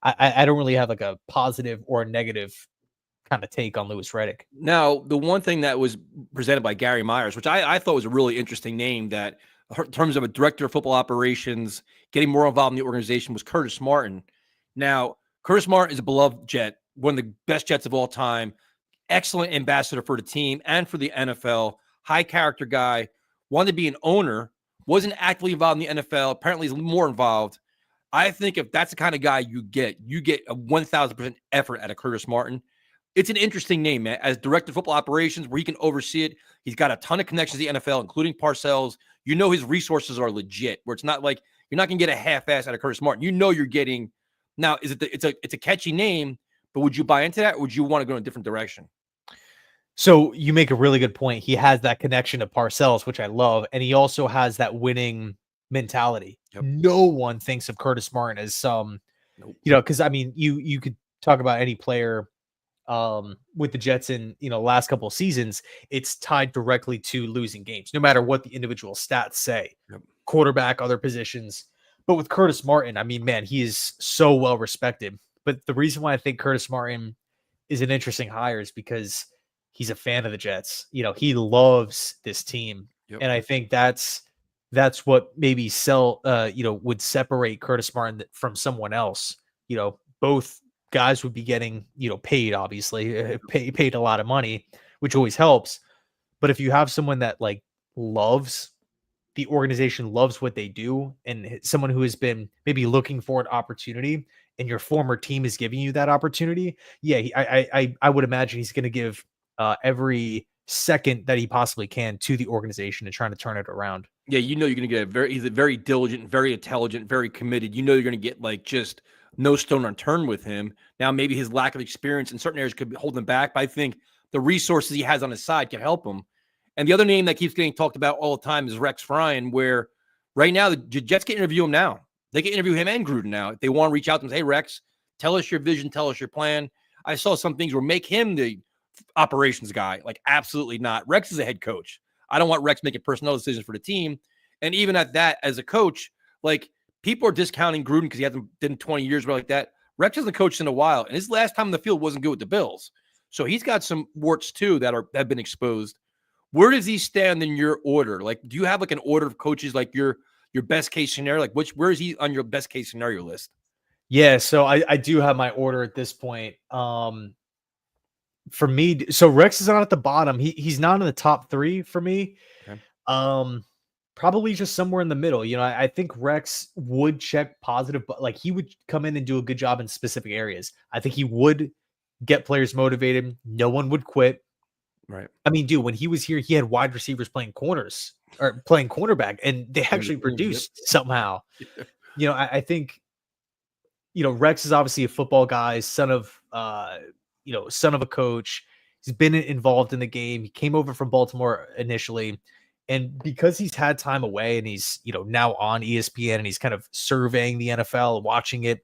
I don't really have like a positive or a negative kind of take on Louis Riddick. Now, the one thing that was presented by Gary Myers, which I thought was a really interesting name, that in terms of a director of football operations, getting more involved in the organization, was Curtis Martin. Now, Curtis Martin is a beloved Jet, one of the best Jets of all time, excellent ambassador for the team and for the NFL, high character guy, wanted to be an owner, wasn't actively involved in the NFL, apparently is more involved. I think if that's the kind of guy you get a 1,000% effort out of Curtis Martin. It's an interesting name, man. As director of football operations, where he can oversee it, he's got a ton of connections to the NFL, including Parcells. His resources are legit, where it's not like you're not going to get a half-ass out of Curtis Martin. You're getting. Now, it's a catchy name, but would you buy into that, or would you want to go in a different direction? So you make a really good point. He has that connection to Parcells, which I love, and he also has that winning mentality. Yep. No one thinks of Curtis Martin as nope. Because I mean, you could talk about any player with the Jets in last couple of seasons, it's tied directly to losing games, no matter what the individual stats say. Yep. Quarterback, other positions. But with Curtis Martin, I mean, man, he is so well respected. But the reason why I think Curtis Martin is an interesting hire is because he's a fan of the Jets. He loves this team. Yep. And I think that's what maybe would separate Curtis Martin from someone else. Both guys would be getting, paid, obviously, paid a lot of money, which always helps. But if you have someone that like loves the organization, loves what they do, and someone who has been maybe looking for an opportunity, and your former team is giving you that opportunity, yeah, I would imagine he's going to give every second that he possibly can to the organization and trying to turn it around. Yeah, you're going to get he's a very diligent, very intelligent, very committed. You're going to get like just no stone unturned with him. Now, maybe his lack of experience in certain areas could hold him back, but I think the resources he has on his side can help him. And the other name that keeps getting talked about all the time is Rex Ryan, where right now the Jets can interview him now. They can interview him and Gruden now. If they want to reach out to him and say, hey, Rex, tell us your vision, tell us your plan. I saw some things where make him the operations guy. Like, absolutely not. Rex is a head coach. I don't want Rex making personnel decisions for the team. And even at that, as a coach, like, people are discounting Gruden because he hasn't been 20 years like that. Rex hasn't coached in a while, and his last time in the field wasn't good with the Bills. So he's got some warts too that have been exposed. Where does he stand in your order? Like, do you have like an order of coaches, like your best case scenario? Like, where is he on your best case scenario list? Yeah, so I do have my order at this point. For me, so Rex is not at the bottom. He's not in the top 3 for me. Okay. Probably just somewhere in the middle. I think Rex would check positive, but like he would come in and do a good job in specific areas. I think he would get players motivated. No one would quit. Right. I mean, dude, when he was here, he had wide receivers playing corners or playing cornerback, and they actually produced somehow. I think, Rex is obviously a football guy, son of a coach. He's been involved in the game. He came over from Baltimore initially. And because he's had time away and he's, now on ESPN and he's kind of surveying the NFL, watching it,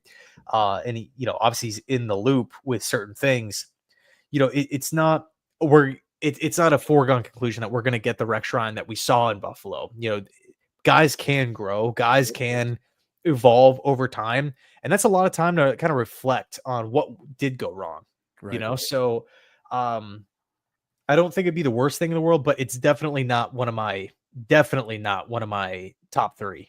and he, obviously he's in the loop with certain things, it's not a foregone conclusion that we're going to get the Rex Ryan that we saw in Buffalo. Guys can grow, guys can evolve over time. And that's a lot of time to kind of reflect on what did go wrong, right. So, I don't think it'd be the worst thing in the world, but it's definitely not one of my top 3.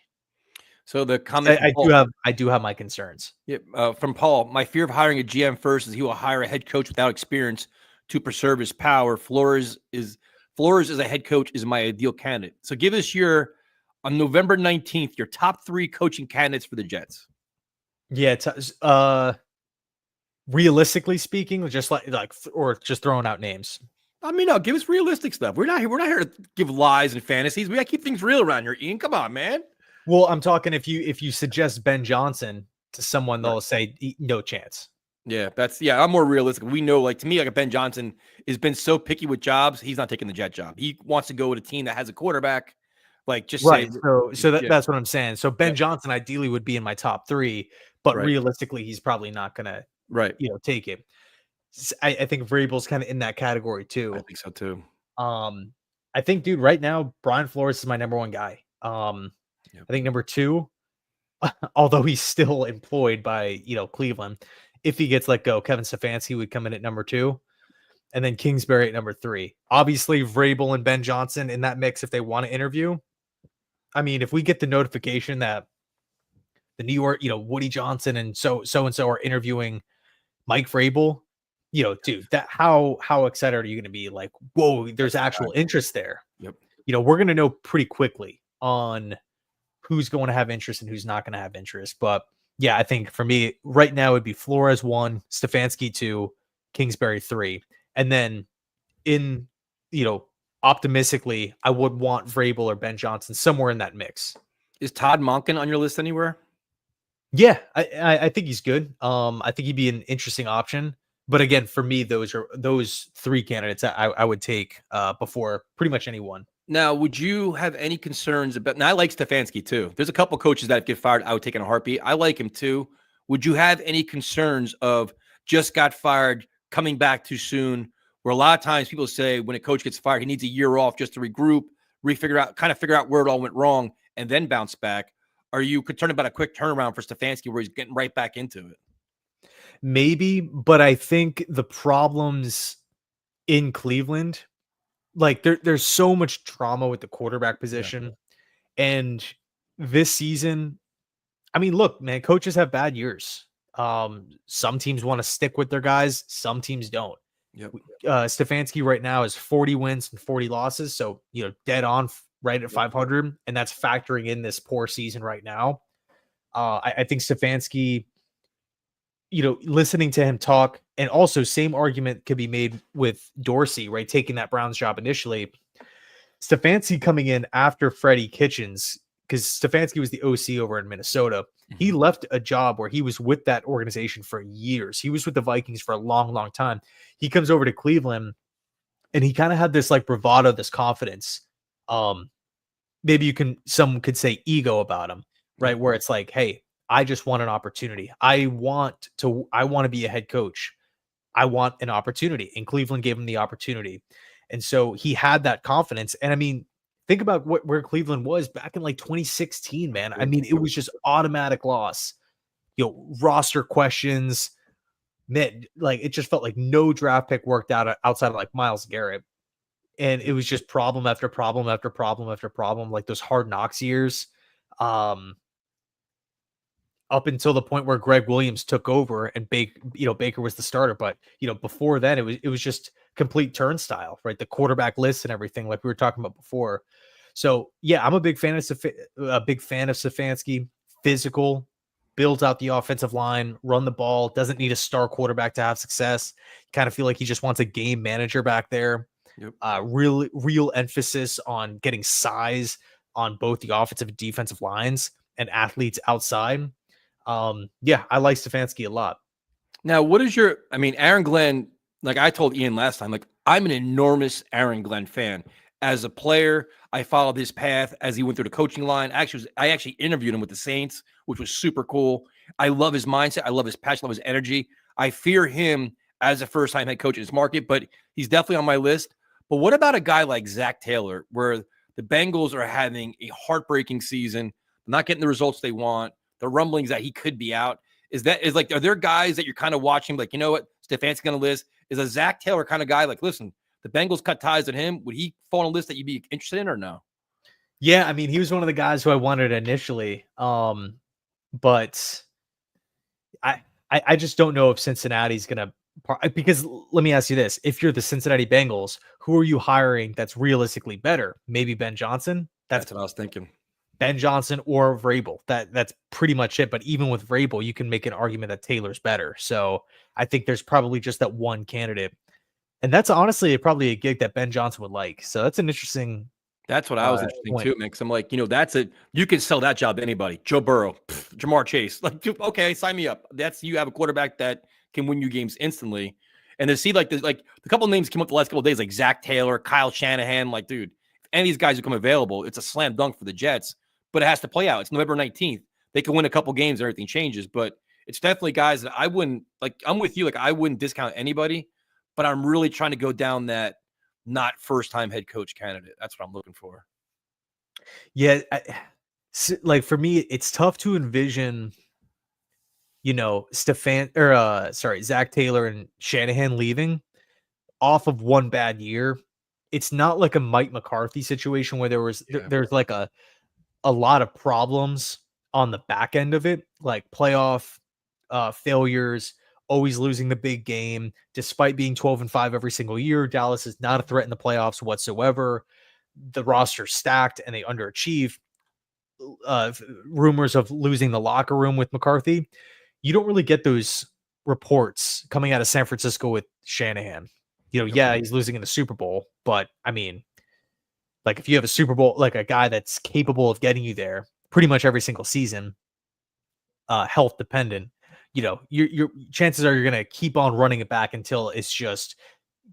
So the comment I do have my concerns. Yeah, from Paul, my fear of hiring a GM first is he will hire a head coach without experience to preserve his power. Flores as a head coach is my ideal candidate. So give us on November 19th, your top 3 coaching candidates for the Jets. Yeah, realistically speaking, just like or just throwing out names. I mean, no, give us realistic stuff. We're not here. We're not here to give lies and fantasies. We got to keep things real around here. Ian, come on, man. Well, I'm talking if you suggest Ben Johnson to someone, Right. they'll say no chance. Yeah, I'm more realistic. We know, like, to me, like, Ben Johnson has been so picky with jobs. He's not taking the Jet job. He wants to go with a team that has a quarterback. Like, just Right. say, So yeah, that's what I'm saying. So Ben yeah, Johnson ideally would be in my top 3, but right, realistically, he's probably not gonna, right. take it. I think Vrabel's kind of in that category I too. think so too. I think, dude, right now, Brian Flores is my number 1 guy. Yep. I think number 2, although he's still employed by, Cleveland, if he gets let go, Kevin Stefanski would come in at number 2, and then Kingsbury at number 3. Obviously, Vrabel and Ben Johnson in that mix if they want to interview. I mean, if we get the notification that the New York, Woody Johnson and so and so are interviewing Mike Vrabel, dude, that how excited are you going to be? Like, whoa, there's actual interest there. Yep. We're going to know pretty quickly on who's going to have interest and who's not going to have interest. But yeah, I think for me right now it'd be Flores 1, Stefanski 2, Kingsbury 3, and then in optimistically, I would want Vrabel or Ben Johnson somewhere in that mix. Is Todd Monken on your list anywhere? Yeah, I think he's good. I think he'd be an interesting option. But again, for me, those 3 candidates I would take before pretty much anyone. Now, would you have any concerns about? Now, I like Stefanski too. There's a couple coaches that get fired, I would take in a heartbeat. I like him too. Would you have any concerns of just got fired, coming back too soon? Where a lot of times people say when a coach gets fired, he needs a year off just to regroup, figure out where it all went wrong, and then bounce back. Are you concerned about a quick turnaround for Stefanski where he's getting right back into it? Maybe, but I think the problems in Cleveland, like there's so much trauma with the quarterback position. Yeah. And this season, I mean, look, man, coaches have bad years. Some teams want to stick with their guys, some teams don't. Yep. Stefanski right now is 40 wins and 40 losses. So, dead on right at 500. And that's factoring in this poor season right now. I think Stefanski, listening to him talk, and also same argument could be made with Dorsey, right? Taking that Browns job initially. Stefanski coming in after Freddie Kitchens, because Stefanski was the OC over in Minnesota. Mm-hmm. He left a job where he was with that organization for years. He was with the Vikings for a long, long time. He comes over to Cleveland and he kind of had this like bravado, this confidence. Maybe some could say ego about him, right? Where it's like, hey, I just want an opportunity. I want to be a head coach. I want an opportunity. And Cleveland gave him the opportunity. And so he had that confidence. And I mean, think about where Cleveland was back in like 2016, man. I mean, it was just automatic loss, roster questions, man, like it just felt like no draft pick worked out outside of like Myles Garrett. And it was just problem after problem after problem after problem, like those Hard Knocks years. Up until the point where Greg Williams took over and Baker was the starter. But, before then it was just complete turnstile, right? The quarterback list and everything like we were talking about before. So yeah, I'm a big fan of Stefanski. Physical, builds out the offensive line, run the ball, doesn't need a star quarterback to have success. Kind of feel like he just wants a game manager back there. Yep. Real emphasis on getting size on both the offensive and defensive lines and athletes outside. Yeah, I like Stefanski a lot. Now, Aaron Glenn, like I told Ian last time, like I'm an enormous Aaron Glenn fan. As a player, I followed his path as he went through the coaching line. I actually interviewed him with the Saints, which was super cool. I love his mindset. I love his passion. I love his energy. I fear him as a first-time head coach in this market, but he's definitely on my list. But what about a guy like Zach Taylor, where the Bengals are having a heartbreaking season, not getting the results they want, the rumblings that he could be out? Are there guys that you're kind of watching, like, you know what, Stefanski's going to list? Is a Zach Taylor kind of guy like, listen, the Bengals cut ties with him. Would he fall on a list that you'd be interested in or no? Yeah, I mean, he was one of the guys who I wanted initially. But I just don't know if Cincinnati's going to, because let me ask you this. If you're the Cincinnati Bengals, who are you hiring that's realistically better? Maybe Ben Johnson? That's what I was thinking. Ben Johnson or Vrabel. That's pretty much it. But even with Vrabel, you can make an argument that Taylor's better. So I think there's probably just that one candidate. And that's honestly probably a gig that Ben Johnson would like. So that's an interesting That's what I was interesting point. too, man. Because I'm like, you can sell that job to anybody. Joe Burrow, Jamar Chase, like, okay, sign me up. You have a quarterback that can win you games instantly. And to see like the couple of names came up the last couple of days, like Zach Taylor, Kyle Shanahan, like, dude, if any of these guys become available, it's a slam dunk for the Jets. But it has to play out. It's November 19th. They can win a couple games and everything changes. But it's definitely guys that I wouldn't like. I'm with you. Like, I wouldn't discount anybody, but I'm really trying to go down that not first-time head coach candidate. That's what I'm looking for. Yeah, like for me, it's tough to envision, Zach Taylor and Shanahan leaving off of one bad year. It's not like a Mike McCarthy situation where there's like a lot of problems on the back end of it, like playoff failures, always losing the big game, despite being 12-5 every single year. Dallas is not a threat in the playoffs whatsoever. The roster's stacked and they underachieve. Rumors of losing the locker room with McCarthy. You don't really get those reports coming out of San Francisco with Shanahan. Yeah, he's losing in the Super Bowl, but I mean, like if you have a Super Bowl, like a guy that's capable of getting you there pretty much every single season, health dependent, your chances are you're going to keep on running it back until it's just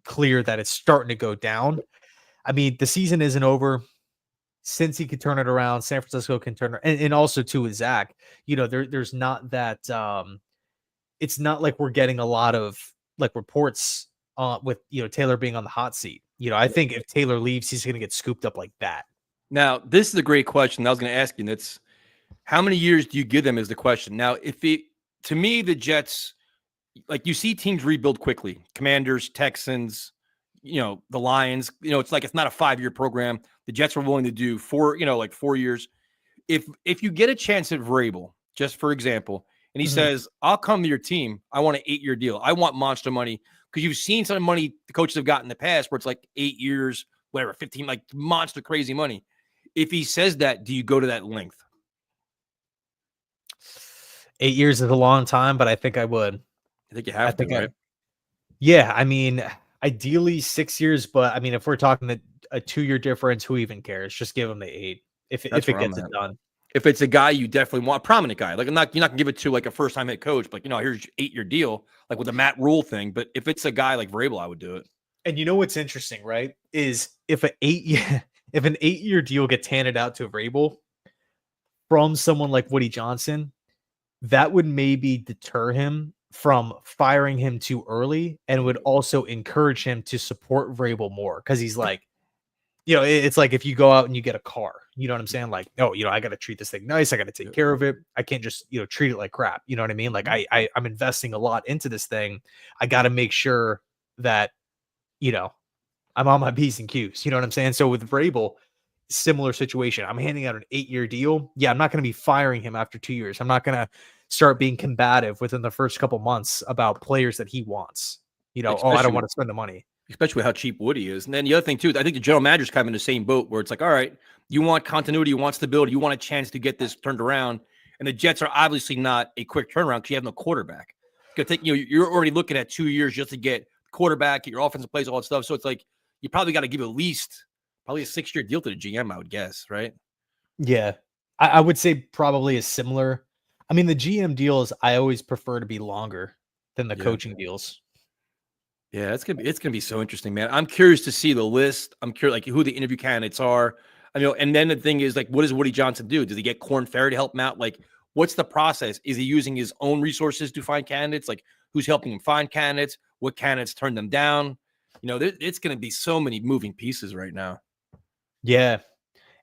clear that it's starting to go down. I mean, the season isn't over. Since he could turn it around, San Francisco can turn it, and also too with Zach, there's not that. It's not like we're getting a lot of like reports with Taylor being on the hot seat. I think if Taylor leaves, he's going to get scooped up like that. Now, this is a great question. I was going to ask you. That's how many years do you give them is the question. Now, to me, the Jets, like you see teams rebuild quickly. Commanders, Texans, the Lions. It's like it's not a 5-year program. The Jets were willing to do 4 years. If you get a chance at Vrabel, just for example, and he says, "I'll come to your team. I want an 8-year deal. I want monster money." Because you've seen some money the coaches have got in the past where it's like 8 years, whatever, 15, like monster crazy money. If he says that, do you go to that length? 8 years is a long time, but I think I would. I think you have to, right? Yeah, I mean, ideally 6 years, but I mean, if we're talking a 2-year difference, who even cares? Just give him the 8 if it gets it done. If it's a guy you definitely want, a prominent guy, like you're not gonna give it to like a first time head coach, but here's your 8-year deal, like with the Matt Rule thing. But if it's a guy like Vrabel, I would do it. And what's interesting, right? Is if an 8-year deal gets handed out to Vrabel from someone like Woody Johnson, that would maybe deter him from firing him too early, and would also encourage him to support Vrabel more because he's like, it's like if you go out and you get a car, you know what I'm saying? Like, oh, I got to treat this thing nice. I got to take care of it. I can't just, treat it like crap. You know what I mean? Like I'm investing a lot into this thing. I got to make sure that, I'm on my P's and Q's. You know what I'm saying? So with Vrabel, similar situation. I'm handing out an 8-year deal. Yeah, I'm not going to be firing him after 2 years. I'm not going to start being combative within the first couple months about players that he wants. I don't want to spend the money. Especially how cheap Woody is. And then the other thing, too, I think the general manager's kind of in the same boat where it's like, all right, you want continuity, you want stability, you want a chance to get this turned around. And the Jets are obviously not a quick turnaround because you have no quarterback. You're already looking at 2 years just to get quarterback, get your offensive plays, all that stuff. So it's like you probably got to give at least probably a 6-year deal to the GM, I would guess, right? Yeah. I would say probably a similar. I mean, the GM deals, I always prefer to be longer than the coaching deals. Yeah, it's gonna be so interesting, man. I'm curious to see the list. I'm curious, like who the interview candidates are. And then the thing is, like, what does Woody Johnson do? Does he get Corn Ferry to help him out? Like, what's the process? Is he using his own resources to find candidates? Like, who's helping him find candidates? What candidates turn them down? It's gonna be so many moving pieces right now. Yeah,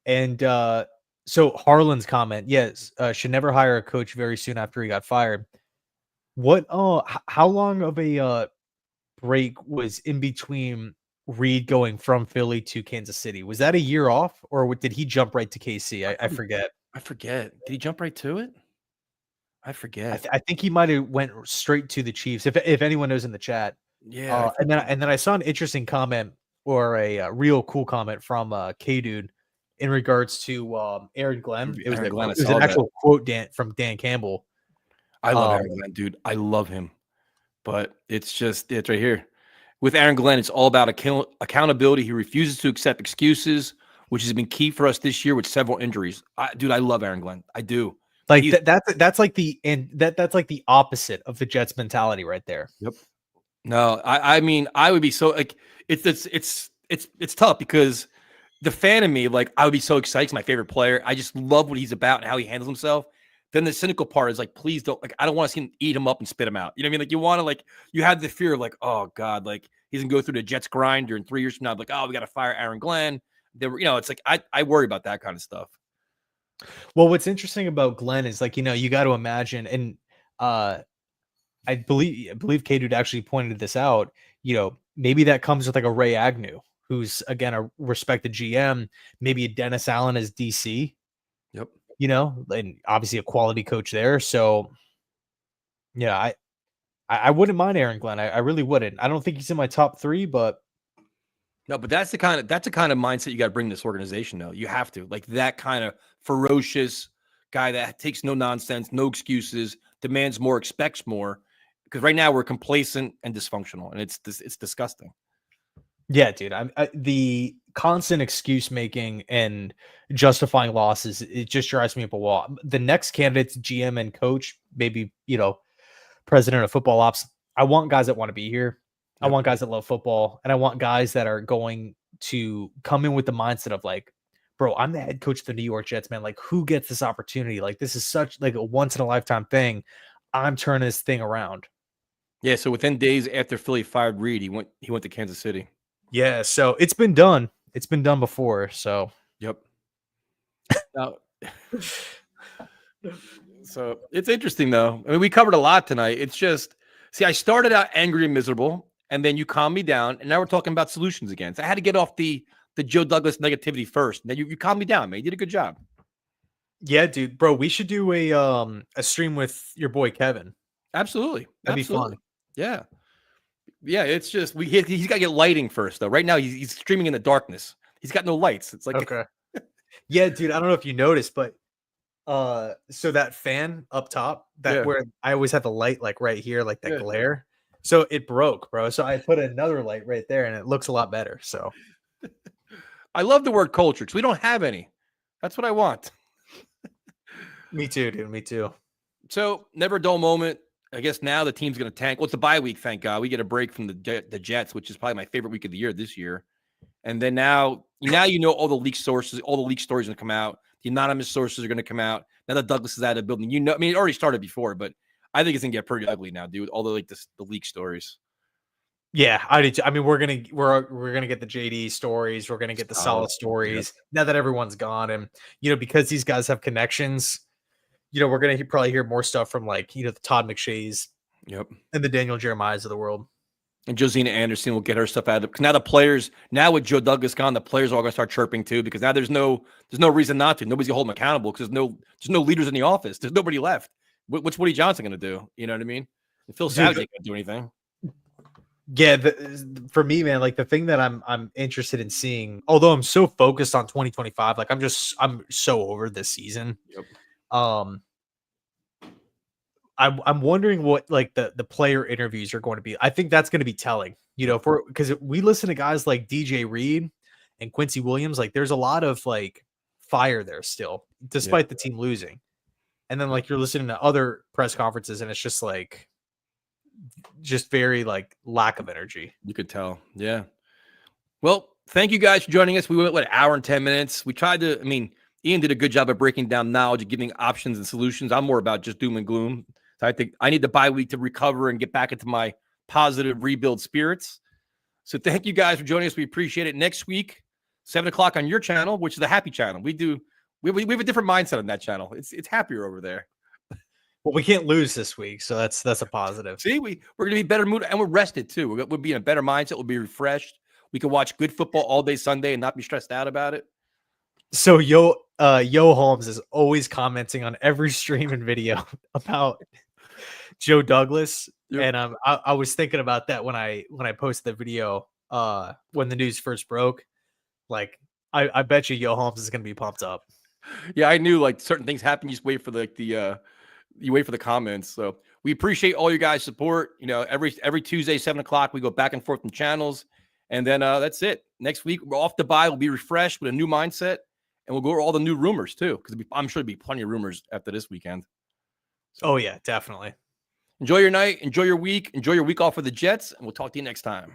and so Harlan's comment, yes, should never hire a coach very soon after he got fired. What? How long of a break was in between Reed going from Philly to Kansas City? Was that a year off, or did he jump right to KC? I forget. I forget. Did he jump right to it? I forget. I think he might have went straight to the Chiefs. If anyone knows in the chat, yeah. And then I saw an interesting comment or a real cool comment from K Dude in regards to Aaron Glenn. It was an actual quote from Dan Campbell. I love Aaron Glenn, dude. I love him. But it's right here. With Aaron Glenn, it's all about accountability. He refuses to accept excuses, which has been key for us this year with several injuries. Dude, I love Aaron Glenn. I do. Like that's like that's like the opposite of the Jets mentality right there. Yep. No, I mean, I would be so like it's tough because the fan of me, like, I would be so excited. He's my favorite player. I just love what he's about and how he handles himself. Then the cynical part is like, please don't, like, I don't want to see him eat him up and spit him out. You know what I mean? Like, you want to, like, you have the fear of like, oh God, like he's gonna go through the Jets grinder in 3 years from now. Like, oh, we got to fire Aaron Glenn. They were, it's like I worry about that kind of stuff. Well, what's interesting about Glenn is like, you got to imagine, and I believe K-Dude actually pointed this out. Maybe that comes with like a Ray Agnew, who's again a respected GM, maybe a Dennis Allen as DC. Yep. And obviously a quality coach there. So yeah, I wouldn't mind Aaron Glenn. I really wouldn't. I don't think he's in my top 3, but no, but that's the kind of mindset you got to bring to this organization, though. You have to, like, that kind of ferocious guy that takes no nonsense, no excuses, demands more, expects more. Because right now we're complacent and dysfunctional, and it's disgusting. Yeah, dude. The constant excuse making and justifying losses, it just drives me up a wall. The next candidate's GM and coach, maybe, president of football ops. I want guys that want to be here. Yep. I want guys that love football, and I want guys that are going to come in with the mindset of like, bro, I'm the head coach of the New York Jets, man. Like, who gets this opportunity? Like, this is such like a once in a lifetime thing. I'm turning this thing around. Yeah. So within days after Philly fired Reed, he went to Kansas City. Yeah. So it's been done. It's been done before. So yep. Now, so it's interesting though. I mean, we covered a lot tonight. It's just, see, I started out angry and miserable, and then you calmed me down, and now we're talking about solutions again. So I had to get off the Joe Douglas negativity first. And then you calmed me down, man. You did a good job. Yeah, dude, bro. We should do a stream with your boy Kevin. Absolutely. That'd be fun. Yeah. Yeah, it's just he's got to get lighting first, though. Right now, he's streaming in the darkness. He's got no lights. It's like okay. Yeah, dude. I don't know if you noticed, but so that fan up top, where I always have the light like right here, like that glare. So it broke, bro. So I put another light right there, and it looks a lot better. So I love the word culture because we don't have any. That's what I want. Me too, dude. Me too. So never a dull moment. I guess now the team's going to tank. Well, it's a bye week, thank God. We get a break from the Jets, which is probably my favorite week of the year this year. And then now all the leak sources, all the leak stories are going to come out. The anonymous sources are going to come out. Now that Douglas is out of the building, I mean, it already started before, but I think it's going to get pretty ugly now, dude. All the the leak stories. Yeah, I did. I mean, we're gonna get the JD stories. We're gonna get the solid stories now that everyone's gone, and because these guys have connections. We're going to probably hear more stuff from like, the Todd McShays and the Daniel Jeremiahs of the world. And Josina Anderson will get her stuff out of it. Because now with Joe Douglas gone, the players are all going to start chirping too, because now there's no reason not to. Nobody's going to hold them accountable because there's no leaders in the office. There's nobody left. What's Woody Johnson going to do? You know what I mean? Phil Savage ain't going to do anything. Yeah, for me, man, like the thing that I'm interested in seeing, although I'm so focused on 2025, like I'm so over this season. Yep. I'm wondering what like the player interviews are going to be. I think that's going to be telling, because we listen to guys like DJ Reed and Quincy Williams, like there's a lot of like fire there still, despite the team losing. And then like you're listening to other press conferences and it's just like, just very like lack of energy. You could tell. Yeah. Well, thank you guys for joining us. We went an hour and 10 minutes. We tried to, Ian did a good job of breaking down knowledge and giving options and solutions. I'm more about just doom and gloom. So I think I need the bye week to recover and get back into my positive rebuild spirits. So thank you guys for joining us. We appreciate it. Next week, 7:00 on your channel, which is the happy channel. We have a different mindset on that channel. It's happier over there. Well, we can't lose this week, so that's a positive. See, we're going to be better mood, and we're rested too. We'll be in a better mindset. We'll be refreshed. We can watch good football all day Sunday and not be stressed out about it. So Yo Holmes is always commenting on every stream and video about Joe Douglas, and I was thinking about that when I posted the video when the news first broke. Like I bet you Yo Holmes is going to be pumped up. Yeah, I knew like certain things happen. You just wait for the you wait for the comments. So we appreciate all you guys' support. You know, every Tuesday, 7:00, we go back and forth from channels. And then that's it. Next week, we're off the bye. We'll be refreshed with a new mindset. And we'll go over all the new rumors, too, because I'm sure there'll be plenty of rumors after this weekend. Oh, yeah, definitely. Enjoy your night. Enjoy your week. Enjoy your week off with the Jets. And we'll talk to you next time.